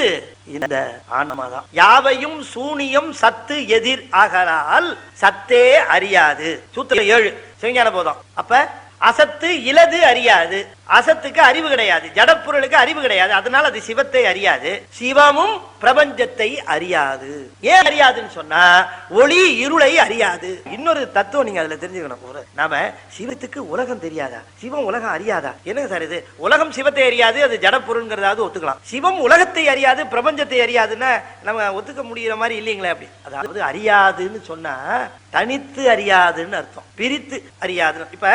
இந்த ஆன்மாதான். யாவையும் சூனியம் சத்து எதிர் ஆகலால் சத்தே அறியாது. சூத்திரம் 7 சிவஞான போதம். அப்ப அசத்து இலது அறியாது, அசத்துக்கு அறிவு கிடையாது, ஜடப்பொருளுக்கு அறிவு கிடையாது, அதனால அது சிவத்தை அறியாது. சிவமும் பிரபஞ்சத்தை அறியாது. ஏன் அறியாதுன்னு சொன்னா ஒளி இருளை அறியாது. இன்னொரு தத்துவம் நீங்க அதுல தெரிஞ்சுக்கணும். நாம சிவத்துக்கு உலகம் தெரியாதா, சிவம் உலகம் அறியாதா? என்னங்க சார் இது? உலகம் சிவத்தை அறியாது, அது ஜடப்பொருள்ங்கிறதாவது ஒத்துக்கலாம். சிவம் உலகத்தை அறியாது, பிரபஞ்சத்தை அறியாதுன்னா நம்ம ஒத்துக்க முடிகிற மாதிரி இல்லைங்களே. அப்படி அதாவது அறியாதுன்னு சொன்னா தனித்து அறியாதுன்னு அர்த்தம், பிரித்து அறியாது. இப்ப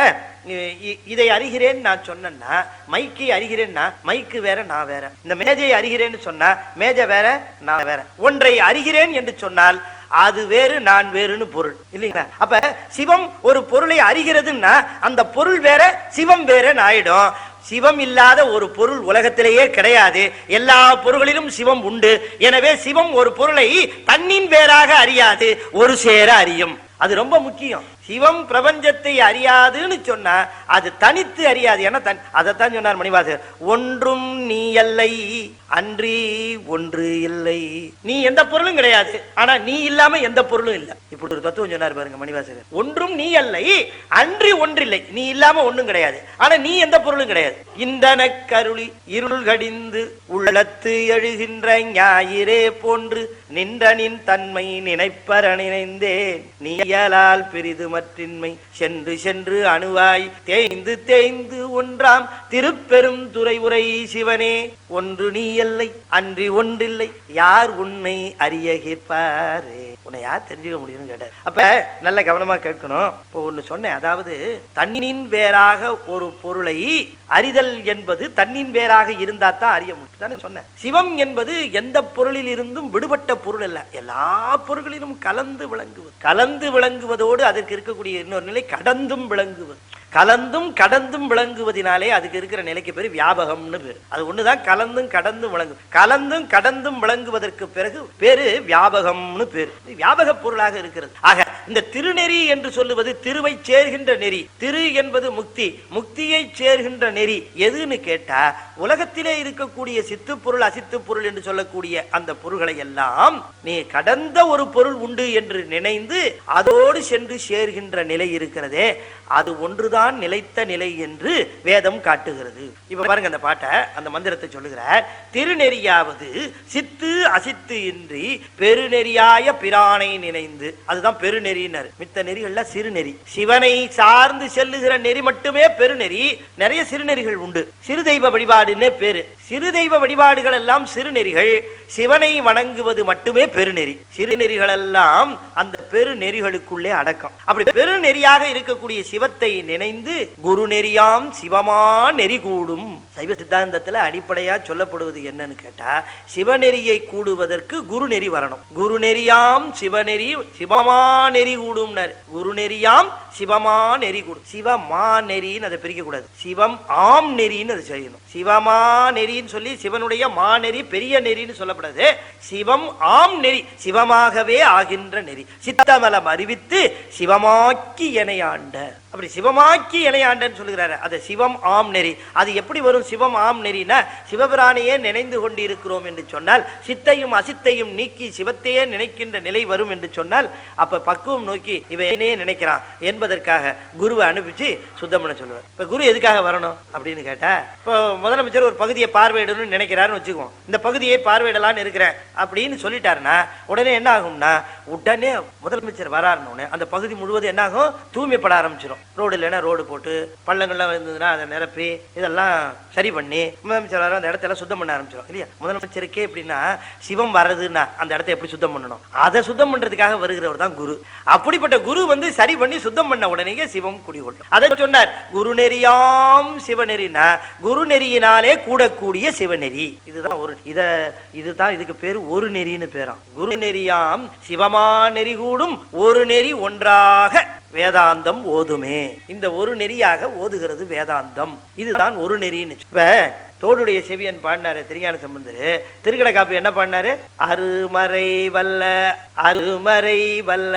இதை அறிகிறேன் நான் சொன்னா, மைக்கை அறிகிறேன்னா மைக்கு வேற நான் வேற, இந்த மேஜையை அறிகிறேன்னு சொன்னா மேஜை வேற நான் வேற. ஒன்றை அறிகிறேன் என்று சொன்னால் அது வேறு நான் வேறுன்னு பொருள் இல்லைங்களா? அப்ப சிவம் ஒரு பொருளை அறிகிறதுன்னா அந்த பொருள் வேற சிவம் வேறன்னு ஆயிடும். சிவம் இல்லாத ஒரு பொருள் உலகத்திலேயே கிடையாது, எல்லா பொருள்களிலும் சிவம் உண்டு. எனவே சிவம் ஒரு பொருளை தன்னின் வேறாக அறியாது, ஒரு சேர அறியும். அது ரொம்ப முக்கியம். சிவம் பிரபஞ்சத்தை அறியாதுன்னு சொன்னா அது தனித்து அறியாது. ஏன்னா அதைத்தான் சொன்னார் மணிவாசகர். ஒன்றும் நீ அல்லை அன்றி ஒன்று இல்லை. நீ எந்த பொருளும் கிடையாது, ஆனா நீ இல்லாம எந்த பொருளும் இல்லை. இப்படி ஒரு தத்துவம் சொன்னார் பாருங்க மணிவாசகர். ஒன்றும் நீ அல்லை அன்றி ஒன்றில்லை. நீ இல்லாம ஒண்ணும் கிடையாது, ஆனா நீ எந்த பொருளும் கிடையாது. இந்தன கருளி இருள் கடிந்து உள்ளத்து எழுகின்ற ஞாயிறே போன்று நின்றனின் தன்மை நினைப்பற நினைந்தேன். நீயலால் பெரிது மற்றின்மை சென்று சென்று அணுவாய் தேய்ந்து தேய்ந்து ஒன்றாம் திருப்பெரும் துறை உரை சிவனே. ஒன்று நீ இல்லை அன்றி ஒன்றில்லை, யார் உன்னை அறிய கேட்பாரே. உன்னை யார் தெரிஞ்சுக்க முடியும்னு கேட்டார். அப்ப நல்ல கவனமா கேட்கணும். இப்போ ஒண்ணு சொன்னேன், அதாவது தன்னின் வேறாக ஒரு பொருளை அறிதல் என்பது தன்னின் வேறாக இருந்தா தான் அறிய முடியும் தானே சொன்னேன். சிவம் என்பது எந்த பொருளில் இருந்தும் விடுபட்ட பொருள் அல்ல, எல்லா பொருள்களிலும் கலந்து விளங்குவது. கலந்து விளங்குவதோடு அதற்கு இருக்கக்கூடிய இன்னொரு நிலை கடந்தும் விளங்குவது. கலந்தும் கடந்தும் விளங்குவதனாலே அதுக்கு இருக்கிற நிலைக்கு பேரு வியாபகம்னு பேரு. அது ஒண்ணுதான் கலந்தும் கடந்தும் விளங்கு. கலந்தும் கடந்தும் விளங்குவதற்கு பிறகு பேரு வியாபகம்னு பேரு. வியாபக பொருளாக இருக்கிறது. ஆக இந்த திருநெறி என்று சொல்லுவது திருவை சேர்கின்ற நெறி. திரு என்பது முக்தி, முக்தியை சேர்கின்ற நெறி எதுன்னு கேட்டா உலகத்திலே இருக்கக்கூடிய சித்து பொருள் அசித்து பொருள் என்று சொல்லக்கூடிய அந்த பொருள்களை எல்லாம் நீ கடந்த ஒரு பொருள் உண்டு என்று நினைந்து அதோடு சென்று சேர்கின்ற நிலை இருக்கிறதே, அது ஒன்றுதான் நிலைத்த நிலை என்று வேதம் காட்டுகிறது. இப்ப பாருங்க அந்த பாட்டை, அந்த மந்திரத்தை சொல்லுகிறார். திருநெறியாவது சித்து அசித்து இன்றி பெருநெறியாய பிரானை நினைந்து. அதுதான் பெருநெறியினர். மித்த நெறிகள்ல சிறுநெறி. சிவனை சார்ந்து செல்லுகிற நெறி மட்டுமே பெருநெறி. நிறைய சிறுநெறிகள் உண்டு. சிறு தெய்வ வழிபாடுன்னே பேரு. சிறு தெய்வ வழிபாடுகள் எல்லாம் சிறுநெறிகள். சிவனை வணங்குவது மட்டுமே பெருநெறி. சிறுநெறிகள் எல்லாம் அந்த பெருநெறிகளுக்குள்ளே அடக்கம். அப்படி பெருநெறியாக இருக்கக்கூடிய சிவத்தை நினைந்து குரு நெறியாம் சிவமா நெறி கூடும். சைவ சித்தாந்தத்துல அடிப்படையா சொல்லப்படுவது என்னன்னு கேட்டா, சிவநெறியை கூடுவதற்கு குரு நெறி வரணும். குரு நெறியாம் சிவநெறி சிவமா நெறி கூடும். குரு நெறியாம் சிவமா நெறி கூடும். சிவமா நெறின்னு அதை பிரிக்க கூடாது, சிவம் ஆம் நெறின்னு அதை செய்யணும். சிவமா நெறின்னு சொல்லி சிவனுடைய மாநெறி பெரிய நெறின்னு சொல்லப்படாது. சிவம் ஆம் நெறி, சிவமாகவே ஆகின்ற நெறி. சித்தமலம் அறிவித்து சிவமாக்கி எனையாண்ட. அப்படி சிவமாக்கி இணையாண்டன்னு சொல்லுகிறாரு. அது சிவம் ஆம் நெறி. அது எப்படி வரும் சிவம் ஆம் நெறினா, சிவபிரானையே நினைந்து கொண்டு இருக்கிறோம் என்று சொன்னால் சித்தையும் அசித்தையும் நீக்கி சிவத்தையே நினைக்கின்ற நிலை வரும் என்று சொன்னால், அப்ப பக்குவம் நோக்கி இவனே நினைக்கிறான் என்பதற்காக குருவை அனுப்பிச்சு சுத்தம் பண்ண சொல்லுவார். இப்ப குரு எதுக்காக வரணும் அப்படின்னு கேட்டா, இப்போ முதலமைச்சர் ஒரு பகுதியை பார்வையிடணும்னு நினைக்கிறாருன்னு வச்சுக்குவோம். இந்த பகுதியை பார்வையிடலான்னு இருக்கிறேன் அப்படின்னு சொல்லிட்டாருன்னா உடனே என்ன ஆகும்னா, உடனே முதலமைச்சர் வராருன்னு அந்த பகுதி முழுவதும் என்ன ஆகும், தூய்மைப்பட ஆரம்பிச்சிடும். ரோடு இல்லைன்னா ரோடு போட்டு, பள்ளங்கள்லாம் இருந்ததுன்னா அதை நிரப்பி இதெல்லாம் சரி பண்ணி முதலமைச்சர் அந்த இடத்துல சுத்தம் பண்ண ஆரம்பிச்சிடும் இல்லையா. முதலமைச்சருக்கே எப்படின்னா, சிவம் வர்றதுன்னா அந்த இடத்த எப்படி சுத்தம் பண்ணணும், அதை சுத்தம் பண்றதுக்காக வருகிறவர் தான் குரு. அப்படிப்பட்ட குரு வந்து சரி பண்ணி சுத்தம் பண்ண உடனே சிவம் குடிகொள்ளும். அதை சொன்னார். குரு நெறியாம் சிவநெறினா குரு நெறியினாலே கூடக்கூடிய சிவநெறி. இதுதான் ஒரு இதுதான் இதுக்கு பேரு ஒரு நெறின்னு பேராம். குரு நெறியாம் சிவமா நெறி கூடும் ஒரு நெறி ஒன்றாக வேதாந்தம் ஓதுமே. இந்த ஒரு நெறியாக ஓதுகிறது வேதாந்தம். இதுதான் ஒரு நெறின்னு. இப்ப தோடுடைய செவியன் பாடினாரு திருஞான சம்பந்தர். திருக்கடை காப்பி என்ன பாடினாரு? அருமறை வல்ல அருமறை வல்ல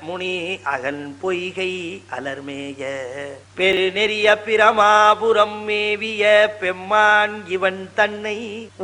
முனி அகன் பொய்கை அலர்மேய பெருநெறிய பிரமாபுரம் மேவிய பெம்மான் இவன் தன்னை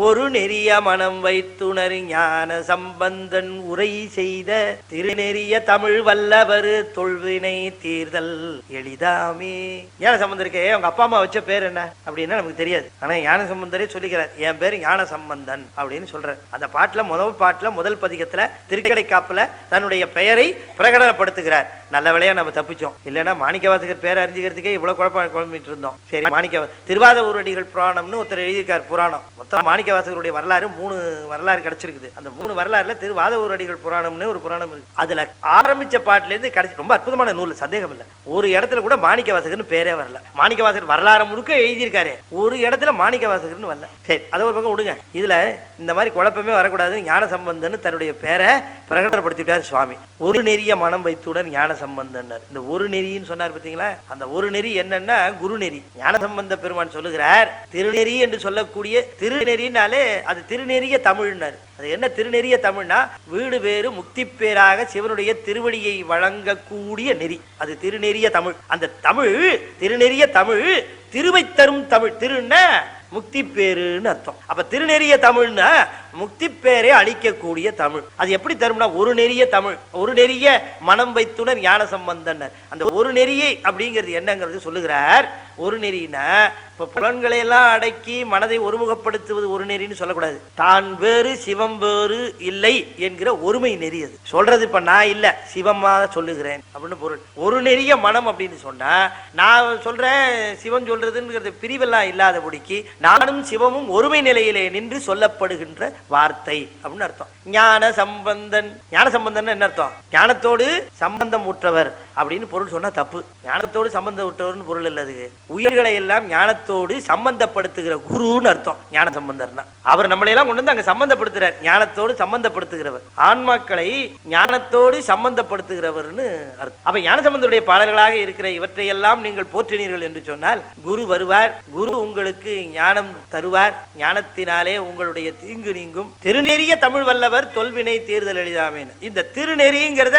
ஒரு நெறிய மனம் வைத்துணர் ஞான சம்பந்தன் உரை செய்த திருநெறிய தமிழ் வல்லவர் தொல்வினை தீர்தல் எளிதாமே. ஞான சம்பந்தருக்கு அவங்க அப்பா அம்மா வச்ச பேர் என்ன அப்படின்னா நமக்கு தெரியாது. ஆனா ஞான சம்பந்தரே சொல்லிக்கிறார், என் பேரு ஞான சம்பந்தன் அப்படின்னு சொல்றார். அந்த பாட்டுல முதல் பதிகத்துல திருக்கடை காப்புல தன்னுடைய பெயரை பிரகடனப்படுத்துகிறார். நல்ல வேளையா நம்ம தப்பிச்சோம், இல்லைன்னா மாணிக்கவாசகர் பேரை அறிஞ்சுக்கிறதுக்கே இவ்வளவு குழம்பிட்டு இருந்தோம். சரி, திருவாத ஊரடிகள் புராணம்னு ஒருத்தர் எழுதியிருக்கார் புராணம். மொத்தம் மாணிக்கவாசகருடைய வரலாறு 3 வரலாறு கிடைச்சிருக்குது. அந்த 3 வரலாறுல திருவாத ஊரடிகள் புராணம்னு ஒரு புராணம் இருக்கு. அதுல ஆரம்பிச்ச பாட்டுல இருந்து கடைசி ரொம்ப அற்புதமான நூல், சந்தேகம் இல்லை. ஒரு இடத்துல கூட மாணிக்கவாசகர்னு பேரே வரல. மாணிக்கவாசகர் வரலாறு முழுக்க எழுதியிருக்காரு, ஒரு இடத்துல மாணிக்கவாசகர்னு வரல. சரி, அதை ஒரு பக்கம் விடுங்க. இதுல இந்த மாதிரி குழப்பமே வரக்கூடாது. ஞான சம்பந்தன் தன்னுடைய பேரை பிரகடனப்படுத்திட்டார் சுவாமி. ஒரு நெறிய மனம் வைத்துடன் ஞான சம்பந்தனர். இந்த ஒரு நெறின்னு சொன்னார் பார்த்தீங்களா, அந்த ஒரு நெறி என்னன்னா குரு நெறி. ஞானசம்பந்த பெருமான் சொல்லுகிறார், திருநெறி என்று சொல்லக்கூடிய திருநெறினாலே அது திருநெறிய தமிழ்னார். அது என்ன திருநெறிய தமிழ்னா, வீடு பேறு முக்தி பேராக சிவனுடைய திருவடியை வழங்கக்கூடிய நெறி, அது திருநெறிய தமிழ். அந்த தமிழ் திருநெறிய தமிழ், திருவை தரும் தமிழ். திருன்னா முக்தி பேருன்னு அர்த்தம். அப்ப திருநெறிய தமிழ்னா முக்தி பேரை அளிக்கக்கூடிய தமிழ். அது எப்படி தரும்னா ஒரு நெறிய தமிழ், ஒரு நெறிய மனம் வைத்துனர் ஞான சம்பந்தனர். அந்த ஒரு நெறியை அப்படிங்கிறது என்னங்கிறது சொல்லுகிறார். ஒரு நெறினா இப்ப புலன்களை எல்லாம் அடக்கி மனதை ஒருமுகப்படுத்துவது ஒரு நெறின்னு சொல்லக்கூடாது. தான் வேறு சிவம் வேறு இல்லை என்கிற ஒருமை நெறி அது சொல்றது. இப்ப நான் இல்ல சிவமாக சொல்லுகிறேன் அப்படின்னு பொருள். ஒரு நெறிய மனம் அப்படின்னு சொன்னா, நான் சொல்றேன் சிவன் சொல்றதுங்கிறது பிரிவெல்லாம் இல்லாதபடிக்கு நானும் சிவமும் ஒருமை நிலையிலே நின்று சொல்லப்படுகின்ற வார்த்தை அப்படின்னு அர்த்தம். ஞான சம்பந்தன். ஞான சம்பந்தன் என்ன அர்த்தம்? ஞானத்தோடு சம்பந்தம் உற்றவர் அப்படின்னு பொருள் சொன்னா தப்பு. ஞானத்தோடு சம்பந்தம் உற்றவர்னு பொருள் இல்லது. உயிர்களை எல்லாம் ஞானத்தோடு சம்பந்தப்படுத்துகிற குருன்னு அர்த்தம். ஞான சம்பந்தர்னா அவர் நம்மளை எல்லாம் கொண்டு வந்து அங்க சம்பந்தப்படுத்துறார். ஞானத்தோடு சம்பந்தப்படுத்துகிறவர், ஆன்மாக்களை ஞானத்தோடு சம்பந்தப்படுத்துகிறவர்னு அர்த்தம். அப்ப ஞான சம்பந்தருடைய பாடல்களாக இருக்கிற இவற்றையெல்லாம் நீங்கள் போற்றினீர்கள் என்று சொன்னால், குரு வருவார், குரு உங்களுக்கு ஞானம் தருவார், ஞானத்தினாலே உங்களுடைய தீங்கு நீங்கும். திருநெறிய தமிழ் வல்லவர் தொல்வினை தீர்தல் எளிதாமேன். இந்த திருநெறிங்கிறத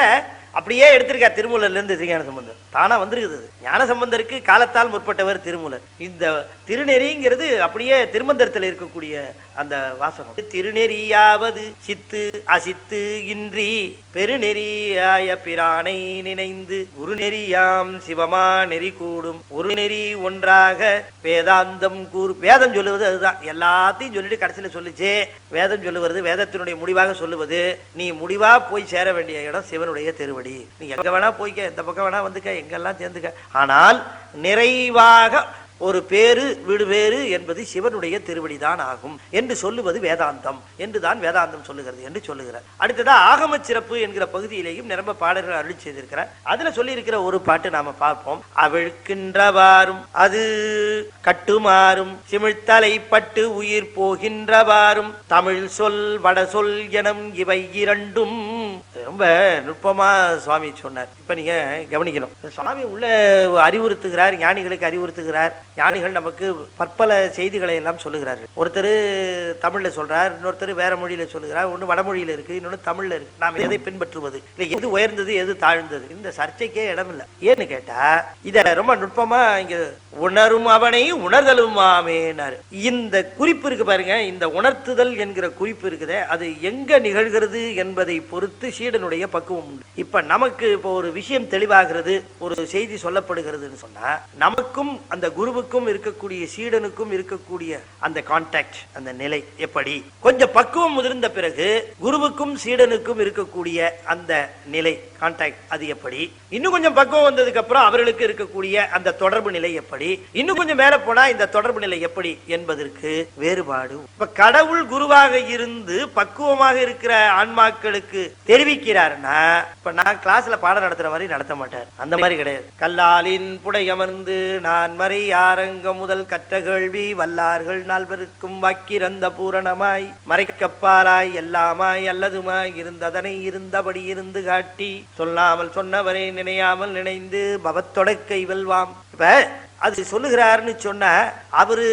அப்படியே எடுத்திருக்கார் திருமூலர்ல இருந்து ஞான சம்பந்தர். தானா வந்திருக்குது. ஞான சம்பந்தருக்கு காலத்தால் முற்பட்டவர் திருமூலர். இந்த திருநெறிங்கிறது அப்படியே திருமந்திரத்தில் இருக்கக்கூடிய அந்த வாசகம். திருநெறியாவது சித்து அசித்து இன்றி பெருநெறியாய பிரானை நினைந்து குருநெறியாம் சிவமா நெறி கூடும் ஒரு நெறி ஒன்றாக வேதாந்தம் கூறு. வேதம் சொல்லுவது அதுதான். எல்லாத்தையும் சொல்லிட்டு கடைசியில் சொல்லிச்சே வேதம் சொல்லுவது, வேதத்தினுடைய முடிவாக சொல்லுவது. நீ முடிவா போய் சேர வேண்டிய இடம் சிவனுடைய திருவடி. நீ எங்க வேணா போய்க்க, எந்த பக்கம் வேணா வந்துக்க, எங்கெல்லாம் சேர்ந்துக்க, ஆனால் நிறைவாக ஒரு பேரு வீடு பேரு என்பது சிவனுடைய திருவடிதான் ஆகும் என்று சொல்லுவது வேதாந்தம் என்றுதான் வேதாந்தம் சொல்லுகிறது என்று சொல்லுகிறார். அடுத்ததா ஆகம சிறப்பு என்கிற பகுதியிலேயும் நிரம்ப பாடல்கள் அருளி செய்திருக்கிறார். அதுல சொல்லி இருக்கிற ஒரு பாட்டு நாம பார்ப்போம். அவிழ்க்கின்றவாறும் அது கட்டுமாறும் சிமிழ்த்தலை பட்டு உயிர் போகின்றவாறும் தமிழ் சொல் வட சொல் எனும் இவை இரண்டும். ரொம்ப நுட்பமா சுவாமி சொன்னார். இப்ப நீங்க கவனிக்கணும். சுவாமி உள்ள அறிவுறுத்துகிறார், ஞானிகளுக்கு அறிவுறுத்துகிறார். ஞானிகள் நமக்கு பற்பல செய்திகளை எல்லாம் சொல்லுகிறார்கள். ஒருத்தர் தமிழ்ல சொல்றார், இன்னொருத்தர் வேற மொழியில சொல்லுகிறார், ஒன்னு வடமொழியில இருக்கு, இன்னொன்னு தமிழ்ல இருக்கு. நாம் எதை பின்பற்றுவது, இல்லை எது உயர்ந்தது எது தாழ்ந்தது, இந்த சர்ச்சைக்கே இடம் இல்லை. ஏன்னு கேட்டா இத ரொம்ப நுட்பமா இங்க உணரும் அவனை உணர்தலுமாமேனாரு. இந்த குறிப்பு இருக்கு பாருங்க, இந்த உணர்த்துதல் என்கிற குறிப்பு இருக்குதே, அது எங்க நிகழ்கிறது என்பதை பொறுத்து சீடனுடைய பக்குவம் உண்டு. இப்ப நமக்கு இப்போ ஒரு விஷயம் தெளிவாகிறது, ஒரு செய்தி சொல்லப்படுகிறதுன்னு சொன்னா, நமக்கும் அந்த குருவுக்கும் இருக்கக்கூடிய சீடனுக்கும் இருக்கக்கூடிய அந்த கான்டாக்ட், அந்த நிலை எப்படி, கொஞ்சம் பக்குவம் முதிர்ந்த பிறகு குருவுக்கும் சீடனுக்கும் இருக்கக்கூடிய அந்த நிலை கான்டாக்ட் அது எப்படி, இன்னும் கொஞ்சம் பக்குவம் வந்ததுக்கு அப்புறம் அவர்களுக்கு இருக்கக்கூடிய அந்த தொடர்பு நிலை எப்படி, இன்னும் கொஞ்சம் மேல போனா இந்த தொடர்பு நிலை எப்படி என்பதற்கு வேறுபாடு. இப்ப கடவுள் குருவாக இருந்து பக்குவமாக இருக்கிற ஆன்மாக்களுக்கு தெரிவிக்கிறார்னா, இப்ப நான் கிளாஸ்ல பாடம் நடத்துற மாதிரி நடத்த மாட்டார், அந்த மாதிரி கிடையாது. கல்லாலின் புடை அமர்ந்து நான் மறை ஆரங்க முதல் கற்ற கேள்வி வல்லார்கள் நால்வருக்கும் வாக்கிறந்த பூரணமாய் மறைக்கப்பாலாய் எல்லாமாய் அல்லதுமாய் இருந்ததனை இருந்தபடி இருந்து காட்டி சொல்லாமல் சொன்னவரை நினையாமல் நினைந்து பவத்தொடக்கை வெல்வாம். இப்ப அது சொல்லுகிறாருன்னு சொன்ன, அவரு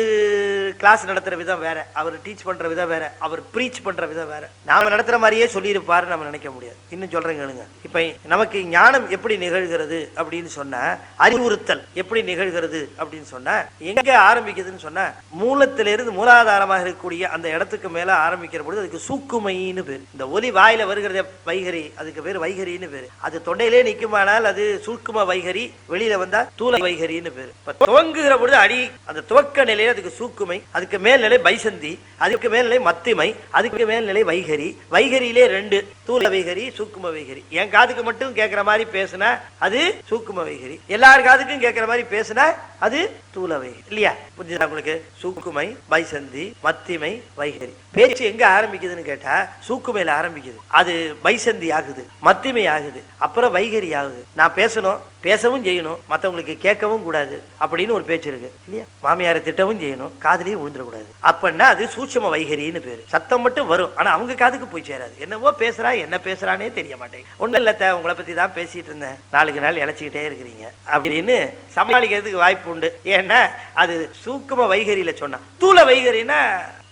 கிளாஸ் நடத்துற விதம் வேற, அவர் டீச் பண்ற விதம் வேற, அவர் ப்ரீச் பண்ற விதம் வேற. நாம நடத்துற மாதிரியே சொல்லியிருப்பாரு நம்ம நினைக்க முடியாது. இன்னும் சொல்றேன் கேளுங்க. இப்ப நமக்கு ஞானம் எப்படி நிகழ்கிறது அப்படின்னு சொன்னா, அறிவுறுத்தல் எப்படி நிகழ்கிறது அப்படின்னு சொன்னா, எங்க ஆரம்பிக்குதுன்னு சொன்னா, மூலத்திலிருந்து மூலாதாரமாக இருக்கக்கூடிய அந்த இடத்துக்கு மேல ஆரம்பிக்கிற பொழுது அதுக்கு சூக்குமைன்னு பேரு. இந்த ஒலி வாயில வருகிறத வைகரி, அதுக்கு பேரு வைகரின்னு பேரு. அது தொண்டையிலே நிக்குமானால் அது சூக்கும வைகரி, வெளியில வந்தா தூல வைகரின்னு பேரு. துவங்குகிற பொழுது அடி, அந்த துவக்க நிலையில அதுக்கு சூக்குமை, அதுக்கு மேல்நிலை பைசந்தி, அதுக்கு மேல்நிலை மத்திமை, அதுக்கு மேல்நிலை வைகரி. வைகரியிலே ரெண்டு, தூல வைகரி சூக்கும வைகரி. என் காதுக்கு மட்டும் கேட்கிற மாதிரி பேசுனா அது சூக்கும வைகரி, எல்லார் காதுக்கும் கேட்கிற மாதிரி பேசுனா அது தூல வைகரி. இல்லையா? புரிஞ்சுதா உங்களுக்கு? சூக்குமை, பைசந்தி, மத்திமை, வைகரி. பேச்சு எங்க ஆரம்பிக்குதுன்னு கேட்டா சூக்குமையில ஆரம்பிக்குது, அது பைசந்தி ஆகுது, மத்திமை ஆகுது, அப்புறம் வைகரி ஆகுது. நான் பேசணும், பேசவும் செய்யணும், மற்றவங்களுக்கு கேட்கவும் கூடாது அப்படின்னு ஒரு பேச்சு இருக்கு இல்லையா? மாமியாரை திட்டவும் செய்யணும், காதுலயே விழுந்துடக்கூடாது. அப்படின்னா அது சூட்சும வைகரின்னு பேரு. சத்தம் மட்டும் வரும், ஆனா அவங்க காதுக்கு போய் சேராது. என்னவோ பேசுறா, என்ன பேசுறானே தெரிய மாட்டேங்குது. ஒன்னும் இல்ல, உங்களை பத்தி தான் பேசிட்டு இருந்தேன், நாளுக்கு நாள் இழைச்சிக்கிட்டே இருக்கிறீங்க அப்படின்னு சமாளிக்கிறதுக்கு வாய்ப்பு உண்டு. ஏன்னா அது சூக்கும வைகரியில சொன்னா. தூள வைகரின்னா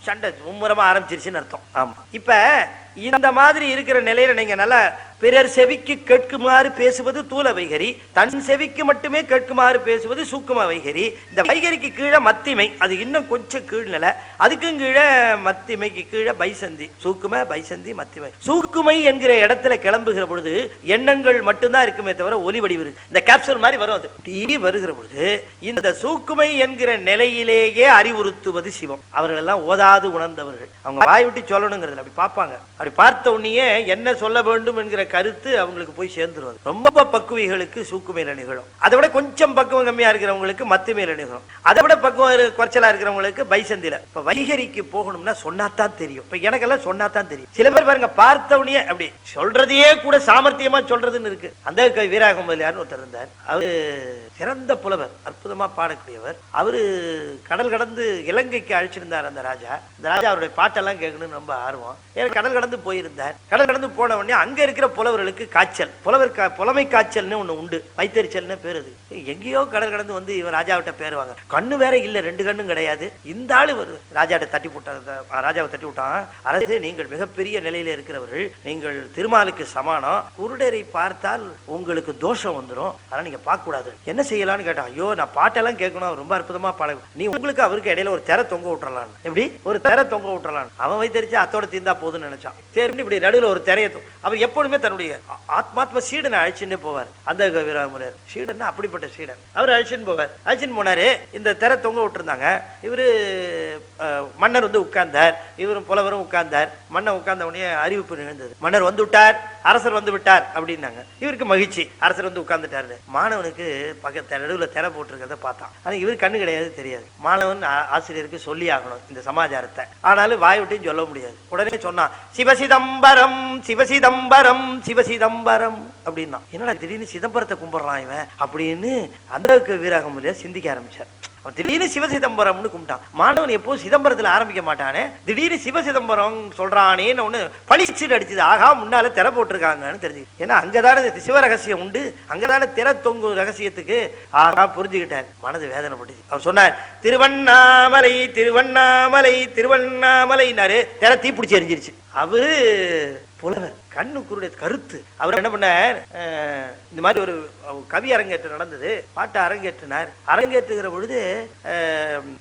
சண்டை மும்முரமா ஆரம்பிச்சிருச்சுன்னு அர்த்தம். ஆமா, இப்ப இந்த மாதிரி இருக்கிற நிலையில நீங்க நல்லா பிறர் செவிக்கு கேட்குமாறு பேசுவது தூல வைகரி, தன் செவிக்கு மட்டுமே கேட்குமாறு பேசுவது சூக்கும வைகரி. இந்த வைகரிக்கு கீழே மத்திமை, அது இன்னும் கொஞ்சம் கீழ்நிலை, அதுக்கும் கீழே மத்திமைக்கு கீழே பைசந்தி. சூக்கும பைசந்தி மத்திமை. சூக்குமை என்கிற இடத்துல கிளம்புகிற பொழுது எண்ணங்கள் மட்டும்தான் இருக்குமே தவிர ஒலி வடிவு இருக்கு. இந்த கேப்சூல் மாதிரி வரும். அது டீ வருகிற பொழுது இந்த சூக்குமை என்கிற நிலையிலேயே அறிவுறுத்துவது சிவம். அவர்கள் எல்லாம் ஓதாது உணர்ந்தவர்கள். அவங்க வாய் விட்டு சொல்லணுங்கிறதுல அப்படி பார்ப்பாங்க. அப்படி பார்த்த உடனே என்ன சொல்ல வேண்டும் என்கிற கருத்து அவங்களுக்கு போய் சேர்ந்துருவது. ரொம்ப பக்குவிகளுக்கு சூக்குமையில நிகழும். அதை விட கொஞ்சம் பக்குவம் கம்மியா இருக்கிறவங்களுக்கு மத்திமையில நிகழும். அதை விட பக்குவம் குறைச்சலா இருக்கிறவங்களுக்கு பைசந்தில. இப்ப வைகரிக்கு போகணும்னா சொன்னாதான் தெரியும். இப்ப எனக்கெல்லாம் சொன்னாதான் தெரியும். சில பேர் பாருங்க, பார்த்தவனே அப்படி சொல்றதையே கூட சாமர்த்தியமா சொல்றதுன்னு இருக்கு. அந்த வீராகம் யாருன்னு ஒருத்தர் இருந்தார். அவரு சிறந்த புலவர், அற்புதமா பாடக்கூடியவர். அவரு கடல் கடந்து இலங்கைக்கு அழைச்சிருந்தார் அந்த ராஜா. அந்த ராஜா அவருடைய பாட்டெல்லாம் கேட்கணும்னு ரொம்ப ஆர்வம். கடல் கடந்து போயிருந்தார். கடல் கடந்து போன உடனே அங்க இருக்கிற புலவர்களுக்கு காய்ச்சல், புலமை காய்ச்சல்னு ஒண்ணு உண்டு, வைத்தறிச்சல்னு பேரு. அது எங்கேயோ கடல் கடந்து வந்து இவர் ராஜாவிட்ட பேருவாங்க. கண்ணு வேற இல்ல, 2 கண்ணும் கிடையாது. இந்த ஆளு வருது, ராஜாவை தட்டி விட்டான். அரசே, நீங்கள் மிகப்பெரிய நிலையில இருக்கிறவர்கள், நீங்கள் திருமாலுக்கு சமானம். குருடரை பார்த்தால் உங்களுக்கு தோஷம் வந்துடும், ஆனா நீங்க பார்க்க கூடாது. என்ன செய்யலாம்னு கேட்டான். ஐயோ, நான் பாட்டெல்லாம் கேட்கணும், ரொம்ப அற்புதமா பாட, நீ உங்களுக்கு அவருக்கு இடையில ஒரு திரை தொங்க விட்டுறலாம். எப்படி ஒரு திரை தொங்க விட்டுறலாம்? அவன் வைத்தறிச்சு அத்தோட தீர்ந்தா போதுன்னு நினைச்சான். சரி, இப்படி நடுவில் ஒரு திரையை, அவர் எப்பொழுதுமே தன்னுடைய ஆத்மாத்ம சீடனை அழிச்சுன்னு போவார். அந்த வீராமுறையர் சீடன் அப்படிப்பட்ட சீடன். அவர் அழிச்சுன்னு போவார். அழிச்சுன்னு போனாரு. இந்த திரை தொங்க விட்டுருந்தாங்க. இவரு மன்னர் வந்து உட்கார்ந்தார், இவரும் புலவரும் உட்கார்ந்தார். மன்னர் உட்கார்ந்த உடனே அறிவிப்பு நிகழ்ந்தது. மன்னர் வந்து விட்டார், அரசர் வந்து விட்டார் அப்படின்னாங்க. இவருக்கு மகிழ்ச்சி, அரசர் வந்து உட்கார்ந்துட்டாரு. மாணவனுக்கு பக்கத்து நடுவில் திரை போட்டிருக்கிறத பார்த்தான். ஆனா இவரு கண்ணு கிடையாது, தெரியாது. மாணவன் ஆசிரியருக்கு சொல்லி ஆகணும் இந்த சமாச்சாரத்தை. ஆனாலும் வாய் விட்டையும் சொல்ல முடியாது. உடனே சொன்னான், சிவசிதம்பரம் சிவசிதம்பரம் சிவசிதம்பரம் அப்படின்னா. என்னடா திடீர்னு சிதம்பரத்தை கும்பிடுறான் இவன் அப்படின்னு அந்த வீராகம் சிந்திக்க ஆரம்பிச்சார். திடீர்னு சிவசிதம்பரம்னு கும்பிட்டான். மாணவன் எப்போ சிதம்பரத்துல ஆரம்பிக்க மாட்டானே, திடீர்னு சிவசிதம்பரம் சொல்றானேன்னு ஒண்ணு பளிச்சு அடிச்சது. ஆகா, முன்னால திரை போட்டிருக்காங்கன்னு தெரிஞ்சு. ஏன்னா அங்கதானே சிவ ரகசியம் உண்டு, அங்கதானே திரை தொங்கு ரகசியத்துக்கு. ஆகா, புரிஞ்சுக்கிட்டார். மனது வேதனைப்பட்டுச்சு. அவர் சொன்னார், திருவண்ணாமலை திருவண்ணாமலை திருவண்ணாமலைன்னாரு. திரை தீப்பிடிச்சு எரிஞ்சிருச்சு. அவரு புலவர், கண்ணு குருடைய கருத்து. அவர் என்ன பண்ணார், இந்த மாதிரி ஒரு கவி அரங்கேற்றம் நடந்தது, பாட்டு அரங்கேற்றினார். அரங்கேற்றுகிற பொழுது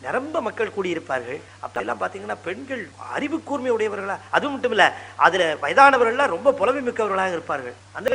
நிரம்ப மக்கள் கூடியிருப்பார்கள். அப்பெல்லாம் பாத்தீங்கன்னா பெண்கள் அறிவு கூர்மை உடையவர்களா, அது மட்டும் இல்ல அதுல வயதானவர்கள்லாம் ரொம்ப புலமை மிக்கவர்களாக இருப்பார்கள். அந்த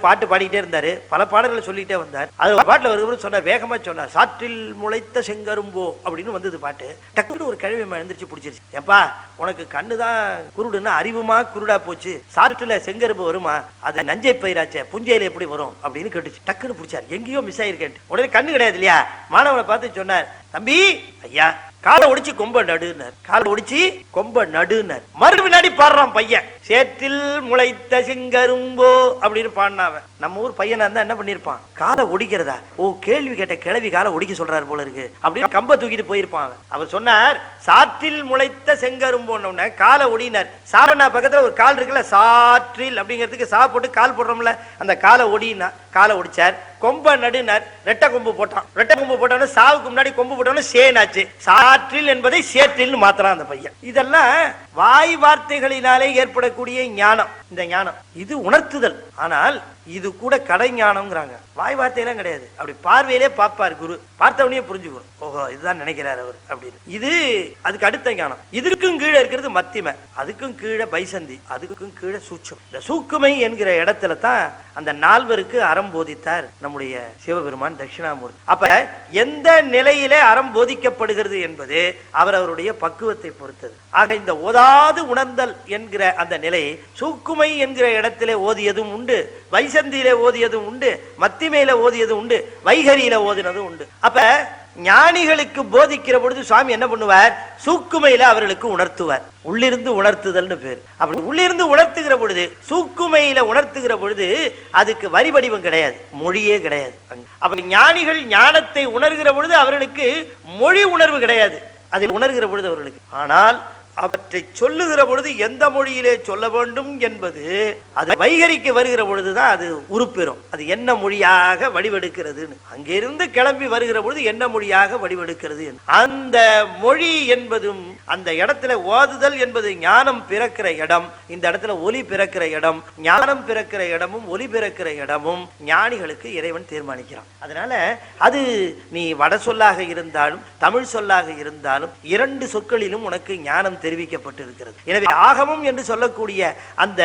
பாட்டு பாடிக்கிட்டே இருந்தாரு, பல பாடல்களை சொல்லிட்டே வந்தார். அது பாட்டுல வருவது சொன்னார், வேகமா சொன்னார், சாற்றில் முளைத்த செங்கரும்போ அப்படின்னு வந்தது பாட்டு. டக்குனு ஒரு கிழவி எழுந்திரிச்சு பிடிச்சிருச்சு. ஏப்பா, உனக்கு கண்ணுதான் குருடுன்னா அறிவுமா குருடா போச்சு, சாற்றுல செங்கரும்பு வருமா, அது நஞ்சை பயிராச்சே, புஞ்சையில எப்படி வரும் அப்படின்னு கேட்டுச்சு. டக்குன்னு பிடிச்சார், எங்கேயோ மிஸ் ஆயிருக்கேன். உடனே கண்ணு கிடையாது இல்லையா, மாணவனை பார்த்து சொன்னார், தம்பி ஐயா, காலை ஒடிச்சு கொம்ப நடுனர், காலை ஒடிச்சு கொம்ப நடுனர். மறு வினாடி பாடுறான் பையன், சேற்றில் முளைத்த செங்கரும்போ அப்படின்னு பாடினாவன். நம்ம ஊர் பையனா இருந்தா என்ன பண்ணிருப்பான், காலை ஒடிக்கிறதா, ஓ கேள்வி கேட்ட கிழவி காலை ஒடிக்க சொல்றாரு போல இருக்கு அப்படின்னு கம்ப தூக்கிட்டு போயிருப்பான். அவர் சொன்னார், சாற்றில் முளைத்த செங்கரும்போன்னு காலை ஒடினார். சாரணா பக்கத்துல ஒரு கால் இருக்குல்ல, சாற்றில் அப்படிங்கிறதுக்கு சா போட்டு கால் போடுறோம்ல, அந்த காலை ஒடினா காலை ஒடிச்சார். கொம்ப நடுனார், ரெட்டை கொம்பு போட்டான். ரெட்டை கொம்பு போட்டானு சாவுக்கு முன்னாடி கொம்பு போட்டானு சேனாச்சு. சாற்றில் என்பதை சேற்றில் மாத்திரான் அந்த பையன். இதெல்லாம் வாய் வார்த்தைகளினாலே ஏற்படக்கூடிய ஞானம். இந்த ஞானம் இது உணர்த்துதல். ஆனால் இது கூட கடை ஞானம்ங்கிறாங்க. வாய் வார்த்தையெல்லாம் கிடையாது, அப்படி பார்வையிலே பார்ப்பார் குரு, பார்த்தவனே புரிஞ்சுக்கணும், ஓஹோ இதுதான் நினைக்கிறார் அவர் அப்படின்னு. இது அதுக்கு அடுத்த ஞானம். இதுக்கும் கீழே இருக்கிறது மத்திமை, அதுக்கும் கீழே பைசந்தி, அதுக்கும் கீழே சூட்சம். இந்த சூக்குமை என்கிற இடத்துல தான் அந்த 4 அறம் போதித்தார் நம்முடைய சிவபெருமான் தட்சிணாமூர்த்தி. அப்ப எந்த நிலையிலே அறம் போதிக்கப்படுகிறது என்பது அவருடைய பக்குவத்தை பொறுத்தது. ஆக இந்த ஓதாது உணர்ந்தல் என்கிற அந்த நிலையை சூக்குமை என்கிற இடத்திலே ஓதியதும் உண்டு, வைசந்தியிலே ஓதியதும் உண்டு, மத்திமையில ஓதியதும் உண்டு, வைகரியில ஓதினதும் உண்டு. அப்ப ஞானிகளுக்கு போதிக்கிற பொழுது சுவாமி என்ன பண்ணுவார், சூக்குமையில அவர்களுக்கு உணர்த்துவார். உள்ளிருந்து உணர்த்துதல்னு பேர். அப்படி உள்ளிருந்து உணர்த்துகிற பொழுது, சூக்குமையில உணர்த்துகிற பொழுது அதுக்கு வரி வடிவம் கிடையாது, மொழியே கிடையாது. அப்ப ஞானிகள் ஞானத்தை உணர்கிற பொழுது அவர்களுக்கு மொழி உணர்வு கிடையாது, அதை உணர்கிற பொழுது அவர்களுக்கு. ஆனால் அவற்றை சொல்லுகிற பொழுது எந்த மொழியிலே சொல்ல வேண்டும் என்பது அது வைகரிக்க வருகிற பொழுதுதான் அது உருப்பெறும். அது என்ன மொழியாக வடிவெடுக்கிறது, அங்கிருந்து கிளம்பி வருகிற பொழுது என்ன மொழியாக வடிவெடுக்கிறது. அந்த மொழி என்பதும் அந்த இடத்துல ஓதுதல் என்பது ஞானம் பிறக்கிற இடம், இந்த இடத்துல ஒலி பிறக்கிற இடம், ஞானம் பிறக்கிற இடமும் ஒலி பிறக்கிற இடமும் ஞானிகளுக்கு இறைவன் தீர்மானிக்கிறான். அதனால அது நீ வட சொல்லாக இருந்தாலும் தமிழ் சொல்லாக இருந்தாலும் இரண்டு சொற்களிலும் உனக்கு ஞானம் தெரிவிக்கப்பட்டிருக்கிறது. எனவே ஆகமம் என்று சொல்லக்கூடிய அந்த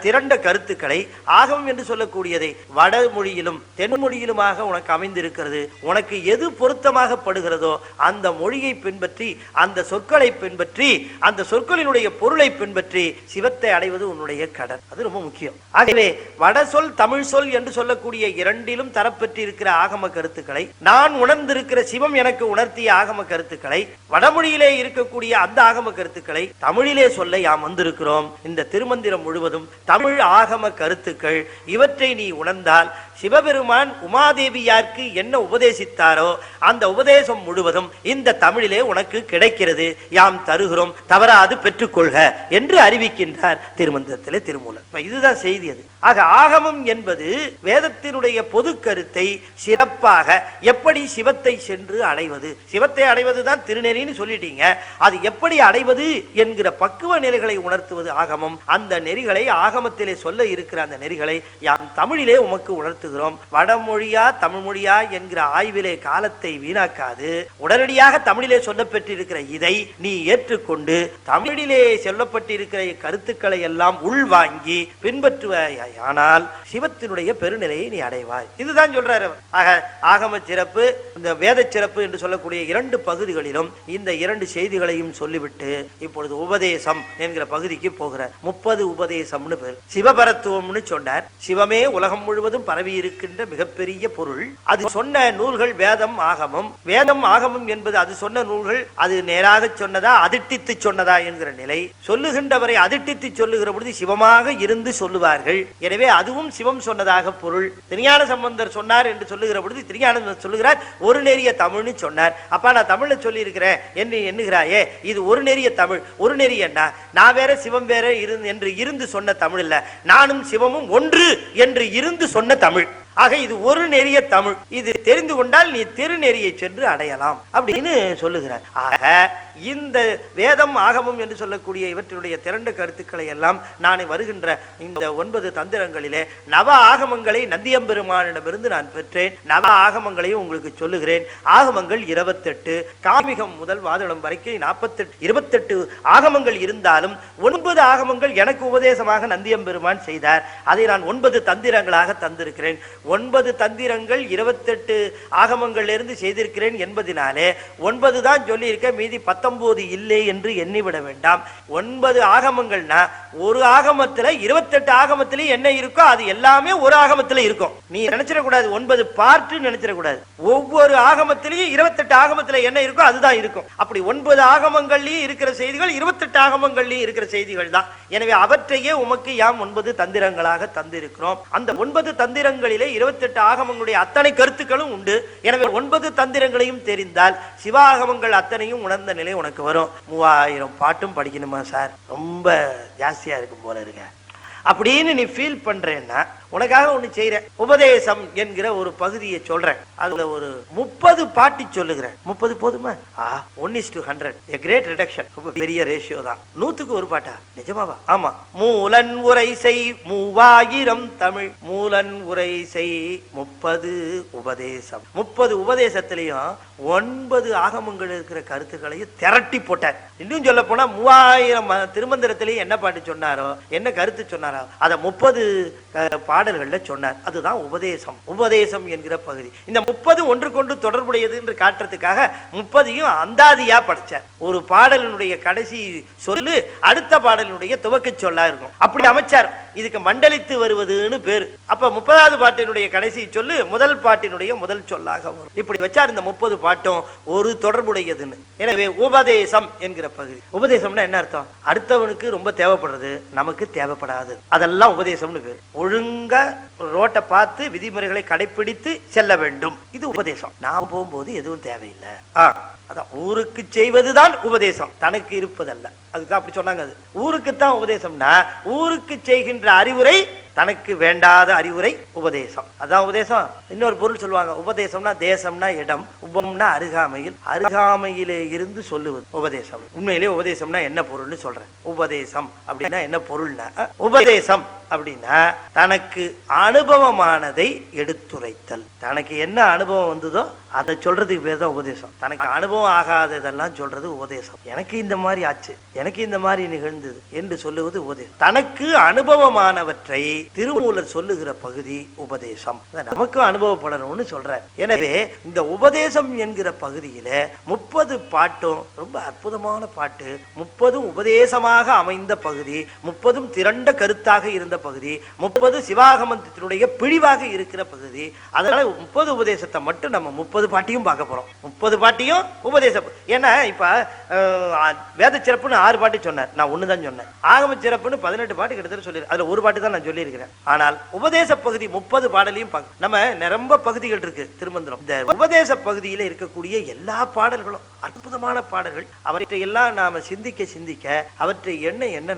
திரண்ட கருத்துக்களை, ஆகமம் என்று சொல்லக்கூடியதை வடமொழியிலும் தென்மொழியிலுமாக உனக்கு அமைந்திருக்கிறது. உனக்கு எது பொருத்தமாக படுகிறதோ அந்த மொழியை பின்பற்றி, அந்த சொற்களை பின்பற்றி, அந்த சொற்களினுடைய பொருளை பின்பற்றி சிவத்தை அடைவது உன்னுடைய கடன். அது ரொம்ப முக்கியம். ஆகவே வட சொல் தமிழ் சொல் என்று சொல்லக்கூடிய இரண்டிலும் தரப்பெற்று இருக்கிற ஆகம கருத்துக்களை, நான் உணர்ந்திருக்கிற சிவம் எனக்கு உணர்த்திய ஆகம கருத்துக்களை, வடமொழியிலே இருக்கக்கூடிய அந்த ஆகம கருத்துக்களை தமிழிலே சொல்ல யாம் வந்திருக்கிறோம். இந்த திருமந்திரம் முழுவதும் தமிழ் ஆகம கருத்துக்கள். இவற்றை நீ உணர்ந்தால் சிவபெருமான் உமாதேவியாருக்கு என்ன உபதேசித்தாரோ அந்த உபதேசம் முழுவதும் இந்த தமிழிலே உனக்கு கிடைக்கிறது, யாம் தருகிறோம், தவறாது பெற்றுக்கொள்க என்று அறிவிக்கின்றார் திருமந்திரத்திலே திருமூலர். இதுதான் செய்தி. அது ஆக ஆகமம் என்பது வேதத்தினுடைய பொது கருத்தை சிறப்பாக எப்படி சிவத்தை சென்று அடைவது, சிவத்தை அடைவதுதான் திருநெறின்னு சொல்லிட்டீங்க, அது எப்படி அடைவது என்கிற பக்குவ நிலைகளை உணர்த்துவது ஆகமம். அந்த நெறிகளை ஆகமத்திலே சொல்ல இருக்கிற அந்த நெறிகளை யாம் தமிழிலே உமக்கு உணர்த்துகிறோம். வடமொழியா தமிழ் மொழியா என்கிற ஆய்விலே காலத்தை வீணாக்காது உடனடியாக தமிழிலே சொல்லப்பட்டிருக்கிற இதை நீ ஏற்றுக்கொண்டு தமிழிலே சொல்லப்பட்டிருக்கிற கருத்துக்களை எல்லாம் உள்வாங்கி பின்பற்றுவாயானால் சிவத்தினுடைய பெருநிலையை நீ அடைவாய். இதுதான் சொல்றாரு. ஆக ஆகம சிறப்பு, இந்த வேத சிறப்பு என்று சொல்லக்கூடிய இரண்டு பகுதிகளிலும் இந்த இரண்டு செய்திகளையும் சொல்லிவிட்டு இப்பொழுது உபதேசம் என்கிற பகுதிக்கு போகிற 30 உபதேசம்னு பேர். சிவபரத்துவம்னு சொன்னார். சிவமே உலகம் முழுவதும் பரவி இருக்கின்ற மிகப்பெரிய பொருள். அது சொன்ன நூல்கள் வேதம் ஆகமம். வேதம் ஆகமம் என்பது அது சொன்ன நூல்கள் அது நேராக சொன்னதா அதிர்ட்டித்து சொன்னதா என்கிற நிலை. சொல்லுகின்றவரை அதிர்ட்டித்து சொல்லுகிற பொழுது சிவமாக இருந்து சொல்லுவார்கள். எனவே அதுவும் சிவம் சொன்னதாக பொருள். திருஞான சம்பந்தர் சொன்னார் என்று சொல்லுகிற பொழுது திருஞான சொல்லுகிறார் ஒரு நெறிய தமிழ்னு சொன்னார். அப்பா நான் தமிழ்ல சொல்லி இருக்கிறேன் என்று எண்ணுகிறாயே, இது ஒரு நெறிய தமிழ். ஒரு நெறி என்ன, நான் வேற சிவம் வேற என்று இருந்து சொன்ன தமிழ் இல்ல, நானும் சிவமும் ஒன்று என்று இருந்து சொன்ன தமிழ். ஆக இது ஒரு நெறிய தமிழ். இது தெரிந்து கொண்டால் நீ திருநெறியை சென்று அடையலாம் அப்படின்னு சொல்லுகிறார். ஆக இந்த வேதம் ஆகமம் என்று சொல்லக்கூடிய இவற்றினுடைய திரண்ட கருத்துக்களை எல்லாம் நான் வருகின்ற இந்த 9 தந்திரங்களிலே நவ ஆகமங்களை நந்தியம்பெருமானிடமிருந்து நான் பெற்றேன். நவ ஆகமங்களையும் உங்களுக்கு சொல்லுகிறேன். ஆகமங்கள் 28, காமிகம் முதல் வாதளம் வரைக்கும் 48, 28 ஆகமங்கள் இருந்தாலும் 9 ஆகமங்கள் எனக்கு உபதேசமாக நந்தியம்பெருமான் செய்தார். அதை நான் 9 தந்திரங்களாக தந்திருக்கிறேன். 9 தந்திரங்கள் 28 ஆகமங்கள் இருந்து செய்திருக்கிறேன் என்பதனாலே 9 தான் சொல்லி இருக்க, மீதி 19 இல்லை என்று எண்ணிவிட வேண்டாம். 9 ஆகமங்கள்னா ஒரு ஆகமத்துல 28 ஆகமத்திலே என்ன இருக்கோ அது எல்லாமே ஒரு ஆகமத்துல இருக்கும். நீ நினைச்சிடக்கூடாது 9 பார்ட் நினைச்சிடக்கூடாது. ஒவ்வொரு ஆகமத்திலையும் 28 ஆகமத்துல என்ன இருக்கோ அதுதான் இருக்கும். அப்படி 9 ஆகமங்கள்லயும் இருக்கிற செய்திகள் 28 ஆகமங்கள்லயும் இருக்கிற செய்திகள் தான். எனவே அவற்றையே உமக்கு யாம் 9 தந்திரங்களாக தந்திருக்கிறோம். அந்த 9 தந்திரங்களிலே 28 ஆகமங்களுடைய அத்தனை கருத்துக்களும் உண்டு. எனவே 9 தந்திரங்களையும் தெரிந்தால் சிவாகமங்கள் அத்தனையும் உணர்ந்த நிலை உனக்கு வரும். 3000 பாட்டும் படிக்கணுமா சார், ரொம்ப ஜாஸ்தியா இருக்கும் போல இருக்க அப்படின்னு நீ ஃபீல் பண்றேன்னா உனக்காக ஒண்ணு செய்யறேன். உபதேசம் என்கிற ஒரு பகுதியை சொல்றேன். அதுல ஒரு 30 பாட்டி சொல்லுகிறேன். 30 போதுமா? 1:100, a great reduction. ரொம்ப பெரிய ரேஷியோ தான். 100க்கு ஒரு பாட்டா? நிஜமாவா? ஆமா. மூலன் உரை செய் 3000 தமிழ், மூலன் உரை செய் 30 உபதேசம். 30 உபதேசத்திலையும் 9 ஆகமங்கள் இருக்கிற கருத்துக்களையும் திரட்டி போட்டார். இன்னும் சொல்ல போனா 3000 திருமந்திரத்திலேயே என்ன பாட்டு சொன்னாரோ, என்ன கருத்து சொன்னாரோ, அதை 30 பாடல்கள்ல சொன்னார். அதுதான் உபதேசம். உபதேசம் என்கிற பகுதி. இந்த 30 ஒன்றுக்கொன்று தொடர்புடையது என்று காட்டுறதுக்காக 30ஐயும் அந்தாதியா படிச்சார். ஒரு பாடலினுடைய கடைசி சொல்லு அடுத்த பாடலினுடைய துவக்க சொல்லா இருக்கும். அப்படி அமைச்சார். இதுக்கு மண்டலித்து வருவதுன்னு பேரு. அப்ப 30வது பாட்டினுடைய கடைசி சொல்லு முதல் பாட்டினுடைய முதல் சொல்லாக வரும். இப்படி வச்சார். இந்த 30 பாட்டும் ஒரு தொடர்புடையதுன்னு. எனவே உபதேசம் என்கிற பகுதி. உபதேசம்னா என்ன அர்த்தம்? அடுத்தவனுக்கு ரொம்ப தேவைப்படுறது, நமக்கு தேவைப்படாது, அதெல்லாம் உபதேசம்னு பேரு. ஒழுங்கா ரோட்டை பார்த்து விதிமுறைகளை கடைபிடித்து செல்ல வேண்டும். இது உபதேசம். நான் போகும்போது எதுவும் தேவையில்லை. அதான் ஊருக்கு செய்வதுதான் உபதேசம், தனக்கு இருப்பதல்ல. அதுதான் அப்படி சொன்னாங்க. அது ஊருக்குத்தான் உபதேசம்னா ஊருக்கு செய்கின்ற அறிவுரை தனக்கு வேண்டாத அறிவுரை உபதேசம். அதான் உபதேசம். இன்னொரு பொருள் சொல்லுவாங்க. உபதேசம்னா தேசம்னா இடம், உபம்னா அருகாமையில், அருகாமையிலே இருந்து சொல்லுவது உபதேசம். உண்மையிலே உபதேசம்னா என்ன பொருள்னு சொல்றேன். உபதேசம் அப்படின்னா என்ன பொருள்னா, உபதேசம் அப்படின்னா தனக்கு அனுபவமானதை எடுத்துரைத்தல். தனக்கு என்ன அனுபவம் வந்ததோ அதை சொல்றதுக்கு பேர் தான் உபதேசம். தனக்கு அனுபவம் ஆகாததெல்லாம் சொல்றது உபதேசம். எனக்கு இந்த மாதிரி ஆச்சு, எனக்கு இந்த மாதிரி நிகழ்ந்தது என்று சொல்லுவது உபதேசம். தனக்கு அனுபவமானவற்றை திருமூலர் சொல்லுகிற பகுதி உபதேசம். நமக்கு அனுபவப்படணும்னு சொல்ற. எனவே இந்த உபதேசம் என்கிற பகுதியில 30 பாட்டும் ரொம்ப அற்புதமான பாட்டு. 30 உபதேசமாக அமைந்த பகுதி, 30 திரண்ட கருத்தாக இருந்த பகுதி, 30 சிவாகமத்தினுடைய பிழிவாக இருக்கிற பகுதி. அதனால 30 உபதேசத்தை மட்டும் நம்ம 30 பாட்டியும் பார்க்க போறோம். 30 பாட்டியும் உபதேசம். ஏன்னா இப்ப வேத சிறப்புன்னு 6 பாட்டு சொன்னார், நான் ஒண்ணுதான் சொன்னேன். ஆகம சிறப்புன்னு 18 பாட்டு கிட்டத்தட்ட சொல்லி, அதுல ஒரு பாட்டு தான் நான் சொல்லி இருக்கிறேன். ஆனால் உபதேச பகுதி 30 பாடலையும் நம்ம நிரம்ப பகுதிகள் இருக்கு திருமந்திரம். இந்த உபதேச பகுதியில இருக்கக்கூடிய எல்லா பாடல்களும் அற்புதமான பாடல்கள். அவற்றை எல்லாம் நாம சிந்திக்க சிந்திக்க அவற்றை என்ன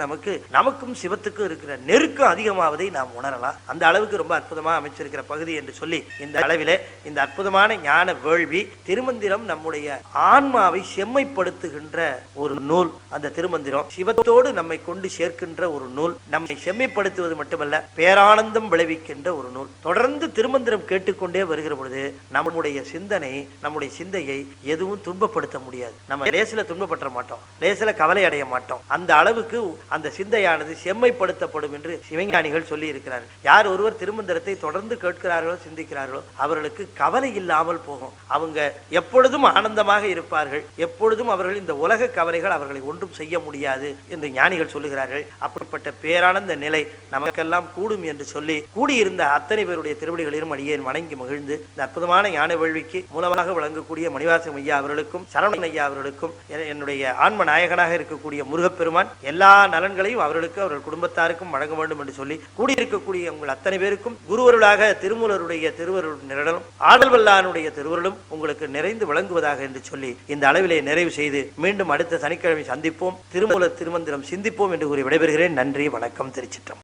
நமக்கும் சிவத்துக்கும் இருக்கிற நெருக்கம் அதிகமாவதை நாம் உணரலாம். அந்த அளவுக்கு ரொம்ப அற்புதமா அமைச்சிருக்கிற பகுதி என்று சொல்லி இந்த அளவிலே இந்த அற்புதமான ஞான வேள்வி திருமந்திரம் நம்முடைய ஆன்மாவை செம்மைப்படுத்துகின்ற ஒரு நூல். அந்த திருமந்திரம் சிவத்தோடு நம்மை கொண்டு சேர்க்கின்ற ஒரு நூல். நம்மை செம்மைப்படுத்துவது மட்டுமல்ல, பேரானந்தம் விளைவிக்கின்ற ஒரு நூல். தொடர்ந்து திருமந்திரம் கேட்டுக்கொண்டே வருகிற பொழுது நம்முடைய சிந்தனை, நம்முடைய சிந்தையை எதுவும் துன்பப்படுத்த முடியாது. நம்ம லேசில துன்பப்பட்ட மாட்டோம், லேசில கவலை அடைய மாட்டோம். அந்த அளவுக்கு அந்த சிந்தையானது செம்மைப்படுத்தப்படும் என்று சிவஞானிகள் சொல்லி இருக்கிறார்கள். யார் ஒருவர் திருமந்திரத்தை தொடர்ந்து கேட்கிறார்களோ சிந்திக்கிறார்களோ அவர்களுக்கு கவலை இல்லாமல் போகும். அவங்க எப்பொழுதும் ஆனந்தமாக இருப்பார்கள். எப்பொழுதும் அவர்கள் இந்த உலக கவலைகள் அவர்களை ஒன்றும் செய்ய முடியாது என்று ஞானிகள் சொல்லுகிறார்கள். அப்படிப்பட்ட பேரானந்த நிலை நமக்கெல்லாம் கூடும் என்று சொல்லி கூடியிருந்த அத்தனை பேருடைய திருவடிகளிலும் அடியேன் வணங்கி மகிழ்ந்து இந்த அற்புதமான ஞான வேள்விக்கு மூலமாக விளங்கக்கூடிய மணிவாசகம் ஐயா அவர்களுக்கும் சரவணன் ஐயா அவர்களுக்கும் என்னுடைய ஆன்ம நாயகனாக இருக்கக்கூடிய முருகப்பெருமான் எல்லா நலன்களையும் அவர்களுக்கு அவர்கள் குடும்பத்தாருக்கும் வழங்க வேண்டும் என்று சொல்லி கூடியிருக்கக்கூடிய உங்கள் அத்தனை பேருக்கும் குருவருளாக திருமூலருடைய திருவருள் நிரலும் ஆடல் வல்லானுடைய திருவருளும் உங்களுக்கு நிறைந்து விளங்குவதாக என்று சொல்லி இந்த அளவிலே நிறைவு செய்து மீண்டும் அடுத்த சனிக்கிழமை சந்திப்போம். திருமூலர் திருமந்திரம் சிந்திப்போம் என்று கூறி விடைபெறுகிறேன். நன்றி, வணக்கம், திருச்சிற்றம்பலம்.